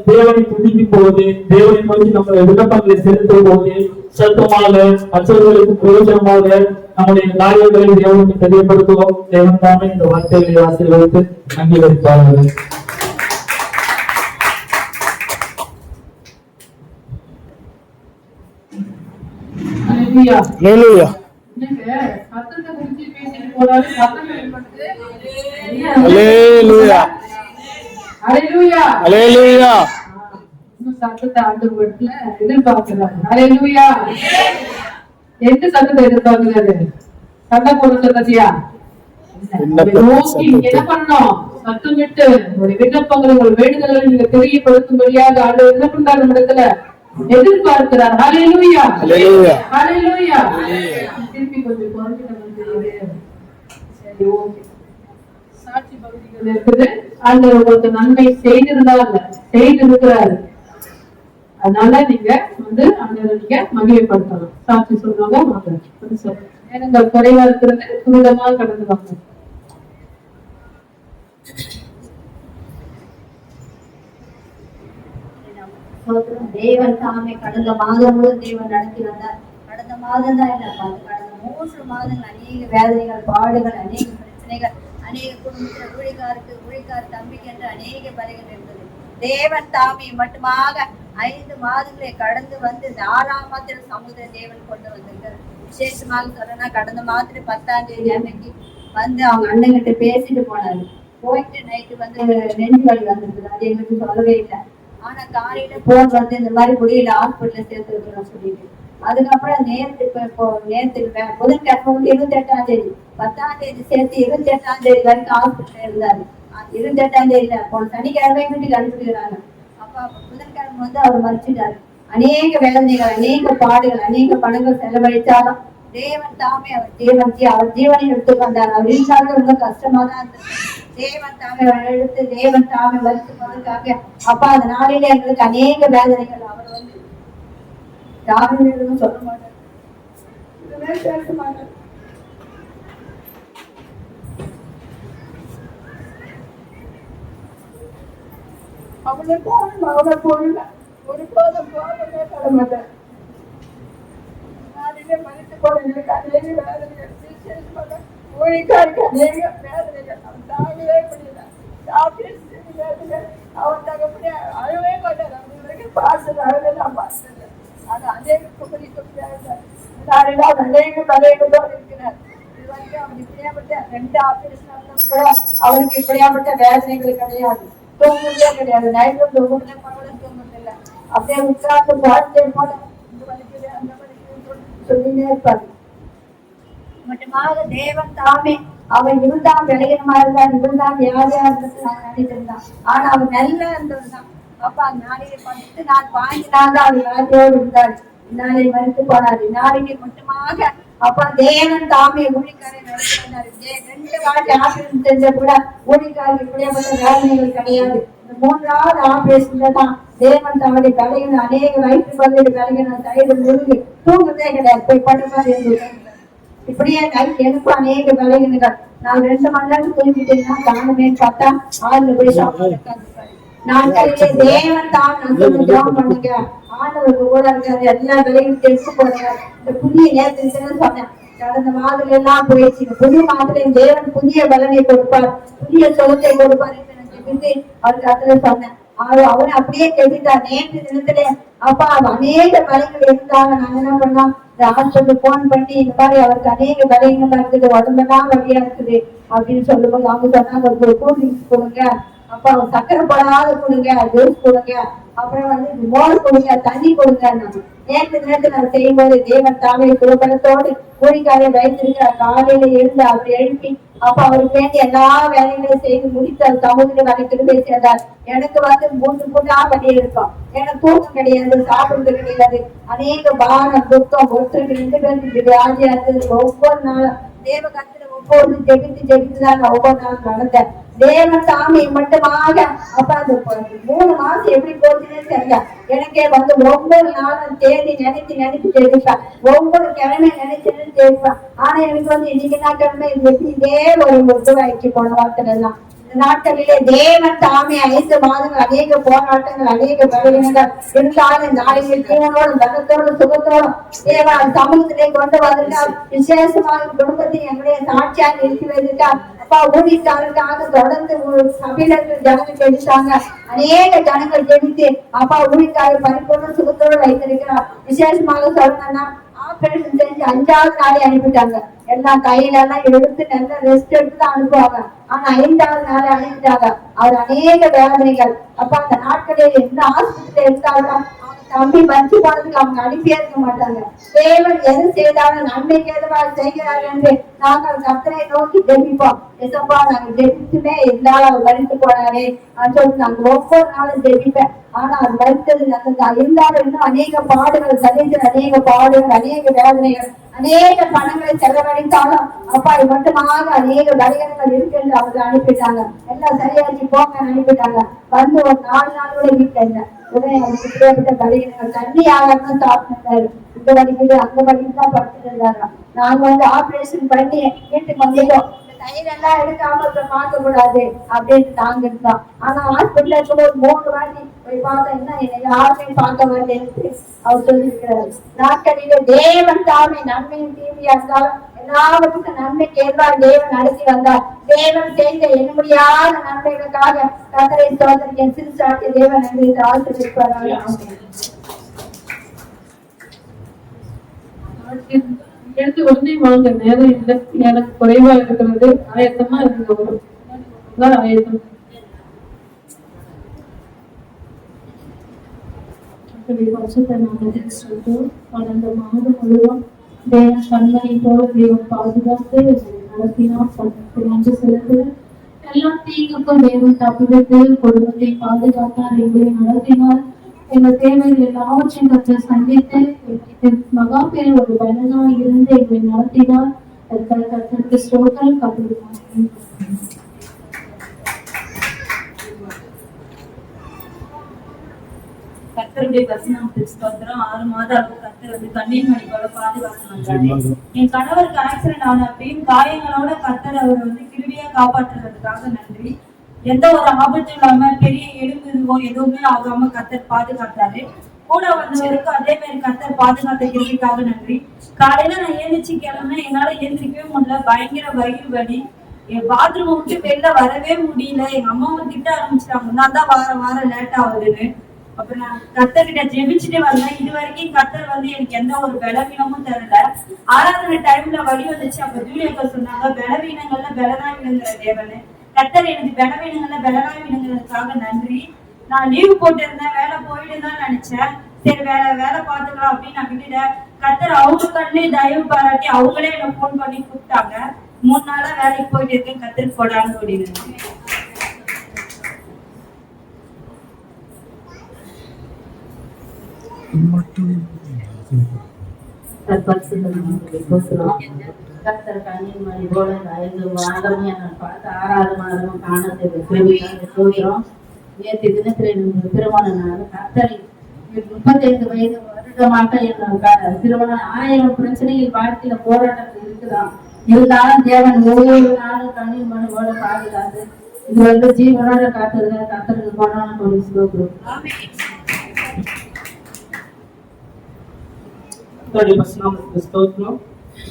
தேவனை துதிக்கும் போது, தேவனை நோக்கி நம்முடைய விண்ணப்பங்களை செலுத்தும் போது சத்தமாக மற்றவர்களுக்கு பிரயோஜனமாக நம்முடைய காரியங்களை தேவனுக்கு தெரியப்படுத்துவோம். தேவன் தாமே இந்த வார்த்தைகளை ஆசீர்வதித்து அங்கீகரிப்பார்கள். ஹல்லேலூயா. ஹல்லேலூயா. ஹல்லேலூயா. ஹல்லேலூயா. சத்தத்தை ஆண்டவர்ல எதிர்பார்க்கிறார். ஹல்லேலூயா. எந்த சத்தத்தை எதிர்பார்க்கிறாரு? சண்டை போடுற சத்தத்தையா? நோக்கி என்ன பண்ணணும்? சத்தமிட்டு உங்களுடைய விண்ணப்பங்களை, உங்கள் வேண்டுதல்களை நீங்க தெரியப்படுத்தும்படியாக ஆண்டவர் என்ன பண்றாரு? நம்ம இடத்துல எதிர்பார்க்கிறார். ஹல்லேலூயா. ஹல்லேலூயா. ஹல்லேலூயா. திருப்பி கொஞ்சம் குறைஞ்சிட்டு சரி, ஓகே. சாட்சி பகுதிகள் இருக்குது. ஆண்டவர் உங்களுக்கு நன்மை செய்திருக்கிறார். அதனால நீங்க ஆண்டவரை நீங்க மகிமைப்படுத்தலாம். சாட்சி சொல்றவங்க நேரங்கள் குறைவா இருக்கிறது, துரிதமாக கடந்து வாங்க. தேவன் தாமே கடந்த மாதம் முழு தேவன் நடத்தி வந்தார். கடந்த மாதம் தான் இல்ல, கடந்த 3 மாதங்கள் அநேக வேதனைகள், பாடுகள், அநேக பிரச்சனைகள், அநேக குடும்பத்துல ஊழிக்கார தம்பிக்கு என்று அநேக பலகீனம் இருந்தது. தேவன் தாமே மட்டுமாக 5 மாதங்களை கடந்து வந்து இந்த 6ஆம் மாதத்துல சமுதிர தேவன் கொண்டு வந்திருக்காரு. விசேஷமாக சொல்லனா கடந்த மாதத்துல 10ஆம் தேதி அன்னைக்கு வந்து அவங்க அண்ணங்கிட்ட பேசிட்டு போனாரு. போயிட்டு நைட்டு வந்து நெஞ்சு வலி வந்திருக்குது, அது எங்களுக்கு சொல்லவே இல்லை. ஆனா காலையில போன் வந்து இந்த மாதிரி முடியல, ஹாஸ்பிட்டல்ல சேர்த்துருக்கோம் சொல்லிட்டு. அதுக்கப்புறம் நேரத்துக்கு புதன்கிழமை வந்து 28ஆம் தேதி 10ஆம் தேதி சேர்த்து 28ஆம் தேதி வரைக்கும் ஹாஸ்பிட்டல் இருந்தாரு. 28ஆம் தேதியில போன சனிக்கிழமை வீட்டுக்கு அனுப்பிடுறாங்க. அப்ப புதன்கிழமை வந்து அவர் மறிச்சிட்டாரு. அநேக வேதனைகள், அநேக பாடுகள், அநேக பணங்கள் செலவழிச்சாலும் தேவன் தாமே அவர் ஜீவனை எடுத்து வந்தார். அவர் இருந்தாலும் ரொம்ப கஷ்டமா தான் இருந்தது. தேவன் தாமே அவர் எடுத்து தேவன் தாமே வருத்து போனதுக்காக அப்பா அந்த நாளிலே எங்களுக்கு அநேக வேதனைகள். அவர் வந்து யாரும் சொல்ல மாட்டார், பேச மாட்டார். அவனை போடல, ஒரு போதும் போகவே தர மாட்டார். நாளிலே மனித போடுங்களுக்கு அநேக வேதனைகள், ஊழிக்காருக்கு அநேக வேதனைகள். அவன் தாங்கவே முடியல. அவன் தகப்படி அழவே மாட்டார். அவங்களுக்கு பாசல் அழவே நான் பார்த்தது. அது அநேக குமரி அவர் அநேக பலைகளோடு இருக்கிறார். இது வரைக்கும் அவன் இப்படியாப்பட்ட 2 ஆபரேஷன் கூட அவருக்கு இப்படியாப்பட்ட வேதனைகள் கிடையாது. தூங்குறதே கிடையாது. நைட்ல தூங்குறதே, பகலும் தூங்குறது இல்லை. அப்படியே உட்கார்ந்து வாழ்க்கை போல இந்த வலிக்குது அந்த வலிக்குதுன்னு சொல்லினே இருப்பாரு. மட்டுமாக தேவன் தாமே அவன் இருந்தான் விளையனமா இருந்தான், இருந்தான் வியாதியா இருந்தது நான் நினைட்டு இருந்தான். ஆனா அவன் நல்லா இருந்ததுதான். அப்ப அந்த நாளைக்கு 10 நாள் 5 நாள் தான் அவர் வியாதியோடு இருந்தார். இந்நாளை மறுத்து போனார். இந்நாளைக்கு மட்டுமாக அப்ப தேவன் தாமே ஊழிக்காரை நடத்தி வந்தாரு. 2 வாட்டி ஆபரேஷன் செஞ்ச கூட ஊழிக்காரருக்கு இப்படியாப்பட்ட வேதனைகள் கிடையாது. இந்த 3ஆவது ஆபரேஷன்ல தான் தேவன் தாமுடைய தலைகள் அநேக வயிற்று பகுதியில் தலைகள் சைடு முழுகி தூங்குறதே கிடையாது. போய் படுப்பாரு என்று இப்படியே நைட் எனக்கு அநேக விளைவுகள். நான் 2 மணி நேரம் தூங்கிட்டீங்கன்னா காணுமே பார்த்தா 6 போய் சாப்பிட்டு நாட்களிலே தேவன் தான் ஜெபம் பண்ணுங்க. ஆண்டவருக்கு கூட இருக்காது, எல்லா விலையும் தெரிஞ்சு போடுங்க. இந்த புதிய நேரத்துக்கு சொன்னேன், கடந்த மாதத்துல எல்லாம் போயிடுச்சு. புதிய மாதத்துல தேவன் புதிய பலனை கொடுப்பார், புதிய சுகத்தை கொடுப்பார் என்று அவருக்கு அதுல சொன்னேன். அவனை அப்படியே கேட்டுட்டார். நேற்று தினத்துல அப்பா அநேக பலங்கள் இருந்தாங்க. நாங்க என்ன பண்ணோம், இந்த ஹாஸ்பிட்டல் போன் பண்ணி இந்த மாதிரி அவருக்கு அநேக பலகீனமா இருக்குது, உடம்பெல்லாம் வழியா இருக்குது அப்படின்னு சொல்லும்போது அவங்க சொன்னாங்க ஒரு கூல் ட்ரிங்க்ஸ் கொடுங்க, அப்ப சக்கரை போடாத கொடுங்க, ஜூஸ் கொடுங்க, அப்புறம் வந்து மோர் கொடுங்க, தண்ணி கொடுங்க. நேற்று நேரத்தில் நான் செய்யும்போது தேவன் தாமே குடும்பத்தோடு கூலிக்காரை வைத்திருக்கிற காலையில எழுந்து அப்படி எழுப்பி அப்ப அவருக்கு வேண்டி எல்லா வேலைகளையும் செய்து முடித்து அது சமூகத்தில் வரைக்கும் போய் சேர்ந்தார். எனக்கு வந்து 3 புண்ணா பண்ணி இருக்கும். எனக்கு தூக்கம் கிடையாது, சாப்பிடுறது கிடையாது. அநேக பாரம் துக்கம் ஒருத்தருக்கு 2 பேருக்கு வியாதியா இருந்தது. ஒவ்வொரு நாளும் தேவ கத்துல ஒவ்வொரு ஜெபித்துதான் ஒவ்வொரு நாளும் நடந்தேன். தேவன் சாமி மட்டுமாக அப்ப அந்த 3 மாசம் எப்படி போச்சுன்னு தெரியல. எனக்கே வந்து ஒவ்வொரு நாளும் தேதி நினைச்சு ஜெபிப்பேன், ஒவ்வொரு கிழமை நினைச்சு ஜெபிப்பேன். ஆனா எனக்கு வந்து இன்னைக்கு என்ன கிழமை இதே ஒரு முத்துவாய்க்கு போன வார்த்தை எல்லாம் நாட்களிலே தேவன் தாமே 5 மாதங்கள் அநேக போராட்டங்கள் அநேக பலவீனங்கள் இருந்தாலும் நாளைக்கு ஜீவனோடும் பலத்தோடும் சுகத்தோடும் தேவன் சமூகத்திலே கொண்டு வந்திருக்கார். விசேஷமாக குடும்பத்தை எங்களுடைய சாட்சியாக நிறுத்தி வைத்திருக்கார். அப்பா ஊழியர்களுக்காக தொடர்ந்து சபையினர்கள் ஜனங்கள் ஜெபித்தாங்க. அநேக ஜனங்கள் ஜெபித்து அப்பா ஊழியர்கள் பரிபூர்ண சுகத்தோடு வைத்திருக்கிறார். விசேஷமாக சொல்லணும்னா ஆபரேஷன் செஞ்சு 5வது நாளே அனுப்பிட்டாங்க. எல்லாம் கையில எல்லாம் எடுத்து நல்லா ரெஸ்ட் எடுத்து தான் அனுப்புவாங்க. ஆனா 5வது நாளே அனுப்பிட்டாங்க. அவர் அநேக வேதனைகள். அப்ப அந்த நாட்களில் எந்த ஹாஸ்பிட்டல் இருந்தாலும் தம்பி மஞ்சு போனதுக்கு அவங்க அனுப்பியே இருக்க மாட்டாங்க. தேவன் எது செய்தாலும் நன்மைக்கு எதுவாக செய்கிறார் என்று நாங்கள் கர்த்தரை நோக்கி ஜெபிப்போம். எசப்பா நாங்க ஜெபிச்சுமே இருந்தாலும் அவர் மறித்து போனாரே சொல்லி நாங்க ஒவ்வொரு நாளும் ஜெபிப்பேன். ஆனா அது மறித்தது நல்லதா இருந்தாலும் இன்னும் அநேக பாடுகள் சந்தித்து அநேக பாடுகள் அநேக வேதனைகள் அநேக பணங்களை செலவழித்தாலும் அப்பா இது மட்டுமாக அநேக வணிகங்கள் இருக்கு என்று அவங்க அனுப்பிட்டாங்க. எல்லாம் சரியாச்சு போங்க அனுப்பிட்டாங்க. வந்து ஒரு 4 நாள் கூட வீட்டுல இல்லை. உடனே அவருக்கு இப்படியாப்பட்ட வணிகங்கள் தண்ணி ஆகாம சாப்பிட்டுருந்தாரு. இந்த வலிக்குது அந்த வலிக்கு தான் படுத்துட்டு இருந்தாங்க. நாங்க வந்து ஆபரேஷன் பண்ணி வீட்டுக்கு வந்துட்டோம். கையிலெல்லாம் எடுக்காம பார்க்க கூடாது அப்படின்னு நாங்க இருந்தோம். ஆனா ஹாஸ்பிட்டல் இருக்கும்போது 3 வாட்டி போய் பார்த்தா என்ன என்னை யாருமே பார்க்க மாட்டேன்னு அவர் சொல்லியிருக்கிறாரு. நாட்களிலே தேவன் தாமே நன்மையும் தீமையா இருந்தாலும் எல்லாவற்றுக்கும் நன்மைக்கு ஏற்பாடு தேவன் நடத்தி வந்தார். தேவன் செய்த எண்ண முடியாத நன்மைகளுக்காக கர்த்தரை ஸ்தோத்திரிக்கிறேன். சிறு சாட்சி தேவன் எங்களுக்கு ஆசீர்வதிப்பாராக. எடுத்து உடனே வாங்க, நேரம் இல்லை, எனக்கு குறைவா இருக்கிறது. ஆயத்தமா இருங்க, ஒரு ஆயத்தம். கடந்த மாதம் முழுவதும் தேவன் கண்மணி போல தேவன் பாதுகாத்து நடத்தினார். நன்றி செலுத்து. எல்லா தீங்குக்கும் தேவன் தப்பிவிட்டு குடும்பத்தை பாதுகாத்தார், எங்களை நடத்தினார். எங்கள் தேவைகள் எல்லாவற்றையும் கற்று சந்தித்து மகா பெரிய ஒரு பலனாக இருந்து எங்களை நடத்தினார். அதற்காக கர்த்தருக்கு ஸ்தோத்திரம். கர்த்தருக்கு கர்த்தருடைய வசனத்துக்கு ஸ்தோத்திரம். 6 மாதம் கர்த்தர் வந்து கண்ணீர் மணி போல பாதுகாத்து வந்தாரு. என் கணவருக்கு ஆக்சிடென்ட் ஆன அப்பயும் காயங்களோட கர்த்தர் அவர் வந்து கிருபையா காப்பாற்றுறதுக்காக நன்றி. எந்த ஒரு ஆபத்தும் இல்லாம பெரிய எலும்புவோ எதுவுமே ஆகாம கர்த்தர் பாதுகாத்தாரு. கூட வந்தவருக்கு அதே மாதிரி கர்த்தர் பாதுகாத்த கிருபைக்காக நன்றி. காலையில நான் எழுந்திரிச்சு கிளம்புனா என்னால எழுந்திரிக்கவே முடியல. பயங்கர வயிறு வலி. என் பாத்ரூம் விட்டு வெளில வரவே முடியல. எங்க அம்மாவும் திட்ட ஆரம்பிச்சிட்டாங்க, நான் தான் வாரம் லேட் ஆகுதுன்னு. அப்புறம் நான் கர்த்தர்கிட்ட ஜெபிச்சுட்டே வந்தேன். இது வரைக்கும் கர்த்தர் வந்து எனக்கு எந்த ஒரு பலவீனமும் தரல. ஆராதனை டைம்ல வழி வந்துச்சு. அப்ப ஜூலியக்கா சொன்னாங்க, பலவீனங்கள்ல பலனாய் விழுங்குற தேவனு. கர்த்தர் எனக்கு பலவீனங்கள்ல பலனாய் விழுங்குறதுக்காக நன்றி. நான் லீவு போட்டு இருந்தேன், வேலை போயிட்டு தான் நினைச்சேன். சரி வேலை பாத்துக்கலாம் அப்படின்னு நான் விட்டுட்டேன். கர்த்தர் அவங்க கண்ணே தயவு பாராட்டி அவங்களே என்ன போன் பண்ணி கூப்பிட்டாங்க. 3 நாளா வேலைக்கு போயிட்டு இருக்கேன். கர்த்தர் போடான்னு ஓடிடுங்க. கர்த்தர் கண்ணீர் மணி போல 5 மாதமும் நான் பார்த்து 6வது மாதமும் காண நேற்று தினத்துல திருமண நாள். கர்த்தரை 35 வயது வருடமாக என்ன திருமணம் 1000 பிரச்சனைகள் வாழ்க்கையில போராட்டத்தில் இருக்குதான். இருந்தாலும் தேவன் ஒவ்வொரு நாளும் கண்ணீர் மணி போல பாதுகாத்து இது வந்து ஜீவனோட காத்துருக்க கர்த்தருக்கு போனாலும் போலீஸ் ஸ்தோத்திரம்.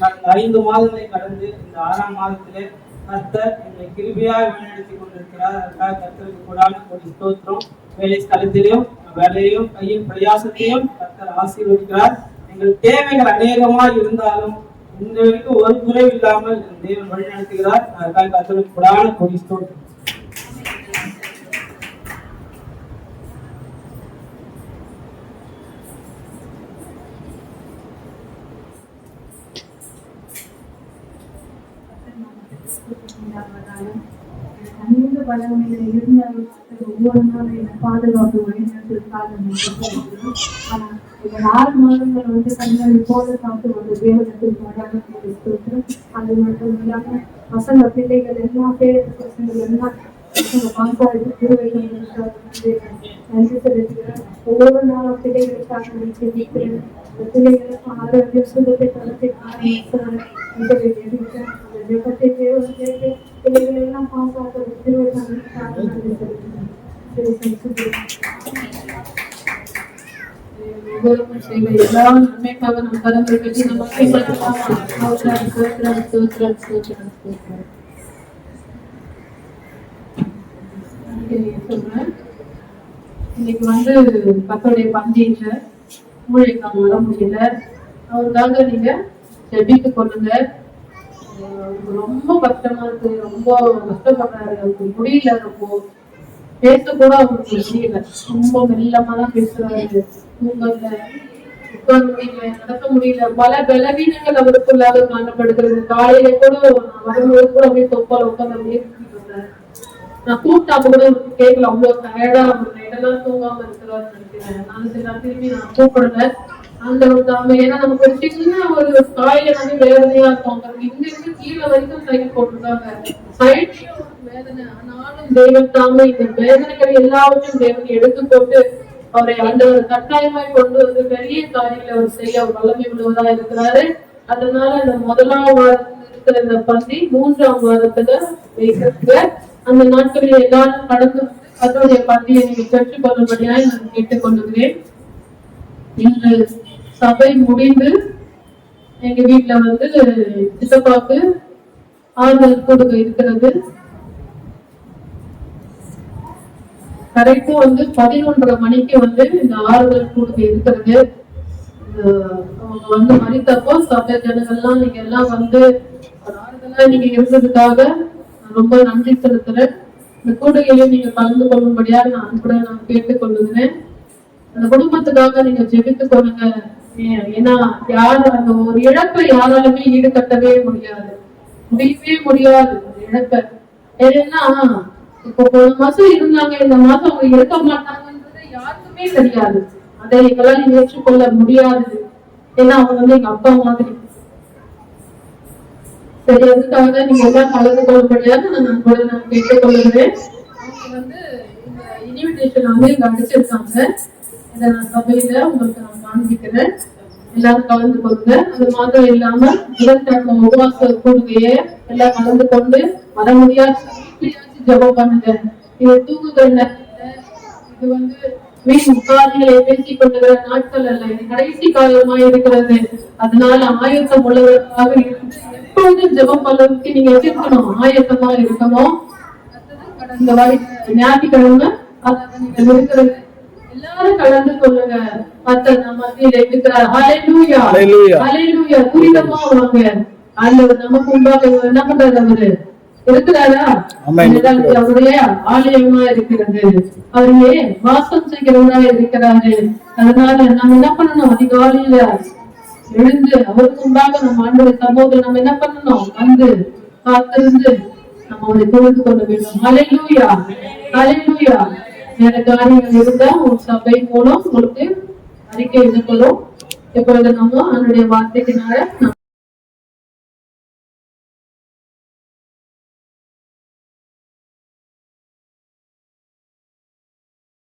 கடந்த 5 மாதங்களை கடந்து இந்த 6ஆம் மாதத்திலே கர்த்தர் எங்களை கிருபையாக வழிநடத்தி கொண்டிருக்கிறார். அதற்காக கர்த்தருக்கு கூடான ஒரு ஸ்தோத்திரம். வேலை ஸ்தலத்திலையும் வேலையும் கையின் பிரயாசத்தையும் கர்த்தர் ஆசீர்வதிக்கிறார். எங்கள் தேவைகள் அநேகமாக இருந்தாலும் இந்த வரைக்கும் ஒரு குறைவு இல்லாமல் தேவன் வழிநடத்துகிறார். அதற்காக கர்த்தருக்கு கூடான ஒரு ஸ்தோத்திரம். அநேக பலவீனங்கள் இருந்தாலும் ஒவ்வொரு நாளும் என்னை பாதுகாப்பு வழிநடத்திற்காக ஆனா இந்த 4 மாதங்கள் வந்து கண்களை போல காத்து ஒரு தேவனத்தில் அது மட்டும் இல்லாம பசங்க பிள்ளைகள் எல்லாம் பசங்கள் எல்லாம் பாசாருக்கு திருவைகள் நன்றி செலுத்துகிறேன். ஒவ்வொரு நாளும் பிள்ளைகளுக்காக செலுத்துகிறேன். பிள்ளைகளுக்கு ஆரோக்கிய சுகத்தை தரத்தை பிள்ளைகள் எல்லாம் பாசாக்க திருவைகள் எல்லா நன்மைக்காக நம் கரங்களை கட்டி இன்னைக்கு வந்து கத்தோடைய பந்தியில ஊழியக்காக வர முடியல. அவருக்காக நீங்க ஜெபித்து கொள்ளுங்க. ரொம்ப கஷ்டமா இருக்கு, ரொம்ப கஷ்டப்படுறாரு, அவருக்கு முடியல, ரொம்ப பேச கூட அவருக்கு முடியல, ரொம்ப மெல்லமா தான் பேசுறாரு, தூங்கல, உட்கார முடியல, நடக்க முடியல, பல பலவீனங்கள் அவருக்குள்ளாக காணப்படுகிறது. காலையில கூட வரும்போது கூட அப்படியே தொப்பால உட்காந்து அப்படியே நான் கூப்பிட்டாப்ப கூட கேட்கல, அவ்வளவு டயர்டா நைட்டெல்லாம் தூங்காம இருக்கிறாருன்னு நினைக்கிறேன். நான் சரி திரும்பி நான் கூப்பிடல. அந்த ஒரு ஏன்னா நமக்கு ஒரு சின்ன ஒரு காயில வந்து வேதனையா இருக்கும். இங்க இருந்து கீழே வரைக்கும் சைக்கிள் போட்டிருக்காங்க, சைட்லயும் வேதனை. ஆனாலும் தேவன் தாங்க இந்த வேதனைகள் எல்லாவற்றையும் தேவன் எடுத்துக்கொண்டு அவரை ஆண்டவர் கட்டாயமாய் கொண்டு வந்து பெரிய காரியங்களை அவர் செய்ய அவர் வல்லமை உள்ளவரா இருக்கிறாரு. அதனால இந்த 1ஆம் வாரத்துல இருக்கிற இந்த பந்தி 3ஆம் வாரத்துல வைக்கிறது. அந்த நாட்களில் எல்லாரும் கடந்து அதனுடைய பந்தியை நீங்க பெற்றுக் கொள்ளும்படியாய் நான் கேட்டுக்கொள்ளுகிறேன். இன்று சபை முடிந்து எங்க வீட்டுல வந்து சித்தப்பாக்கு ஆறுதல் கொடுக்க இருக்கிறது. கரெக்டா வந்து 11:30 மணிக்கு வந்து இந்த ஆறுதல் கொடுக்க இருக்கிறது. அவங்க வந்து மறித்தப்போ சபை ஜனங்கள்லாம் நீங்க எல்லாம் வந்து ஒரு ஆறுதலா நீங்க இருந்ததுக்காக நான் ரொம்ப நன்றி செலுத்துறேன். இந்த கூடுகையில நீங்க கலந்து கொள்ளும்படியா நான் கேட்டுக் கொள்ளுகிறேன். அந்த குடும்பத்துக்காக நீங்க ஜெபித்துக் கொள்ளுங்க. ஏன்னா யாரும் அந்த ஒரு இழப்பை யாராலுமே ஈடுகட்டவே முடியாது, முடியவே முடியாது இழப்பை. ஏன்னா இப்போ போன மாசம் இருந்தாங்க, இந்த மாசம் அவங்க இருக்க மாட்டாங்கன்றது யாருக்குமே தெரியாது. அதை எங்களால் ஏற்றுக்கொள்ள முடியாது. ஏன்னா அவங்க வந்து எங்க அப்பா மாதிரி. சரி, அதுக்காக நீங்க எல்லாம் கலந்து கொள்ளும்படியாக நான் கேட்டுக் கொள்ளுகிறேன். அவங்க வந்து இந்த இன்விடேஷன் வந்து இங்க அடிச்சிருக்காங்க. இதை நான் சபையில உங்களுக்கு நான் காண்பிக்கிறேன். எல்லாரும் கலந்து கொள்ளுங்க. அது மாத்திரம் இல்லாம புதன்கிழமை உபவாச கூடுகையை எல்லாம் கலந்து கொண்டு வர முடியாது ஜெபம் பண்ணுங்க. இது தூங்குகிற நேரத்துல இது வந்து வீண் காரியங்களை பேசிக் கொண்டுகிற நாட்கள் அல்ல, இது கடைசி காலமா இருக்கிறது. அதனால ஆயத்தம் உள்ளவர்களாக இருந்து எப்பொழுதும் ஜெபம் பண்ணுறதுக்கு நீங்க இருக்கணும், ஆயத்தமா இருக்கணும். கடந்த ஞாயிற்றுக்கிழமை நீங்க இருக்கிறது எல்லாரும் கலந்து கொள்ளுங்க. கர்த்தர் நம்ம மத்தியில இருக்கிறார். ஹல்லேலூயா, ஹல்லேலூயா. துரிதமா வாங்க. ஆண்டவர் நமக்கு முன்பாக என்ன பண்றாரு? அவரு இருக்கிறாரா? அவருடைய ஆலயமா இருக்கிறது. அவரையே வாசம் செய்கிறவரா இருக்கிறாரு. அதனால நம்ம என்ன பண்ணணும்? அதிகாலையில எழுந்து அவருக்கு முன்பாக நம்ம ஆண்டவர் சமூகத்தில் நம்ம என்ன பண்ணணும்? வந்து காத்திருந்து நம்ம அவரை தொழுது கொள்ள வேண்டும். ஹல்லேலூயா, ஹல்லேலூயா. வேற காரியங்கள் இருந்தா ஒரு சபை மூலம் உங்களுக்கு அறிக்கை எழுதப்படும். எப்பொழுது நம்ம அவனுடைய வார்த்தைக்குனால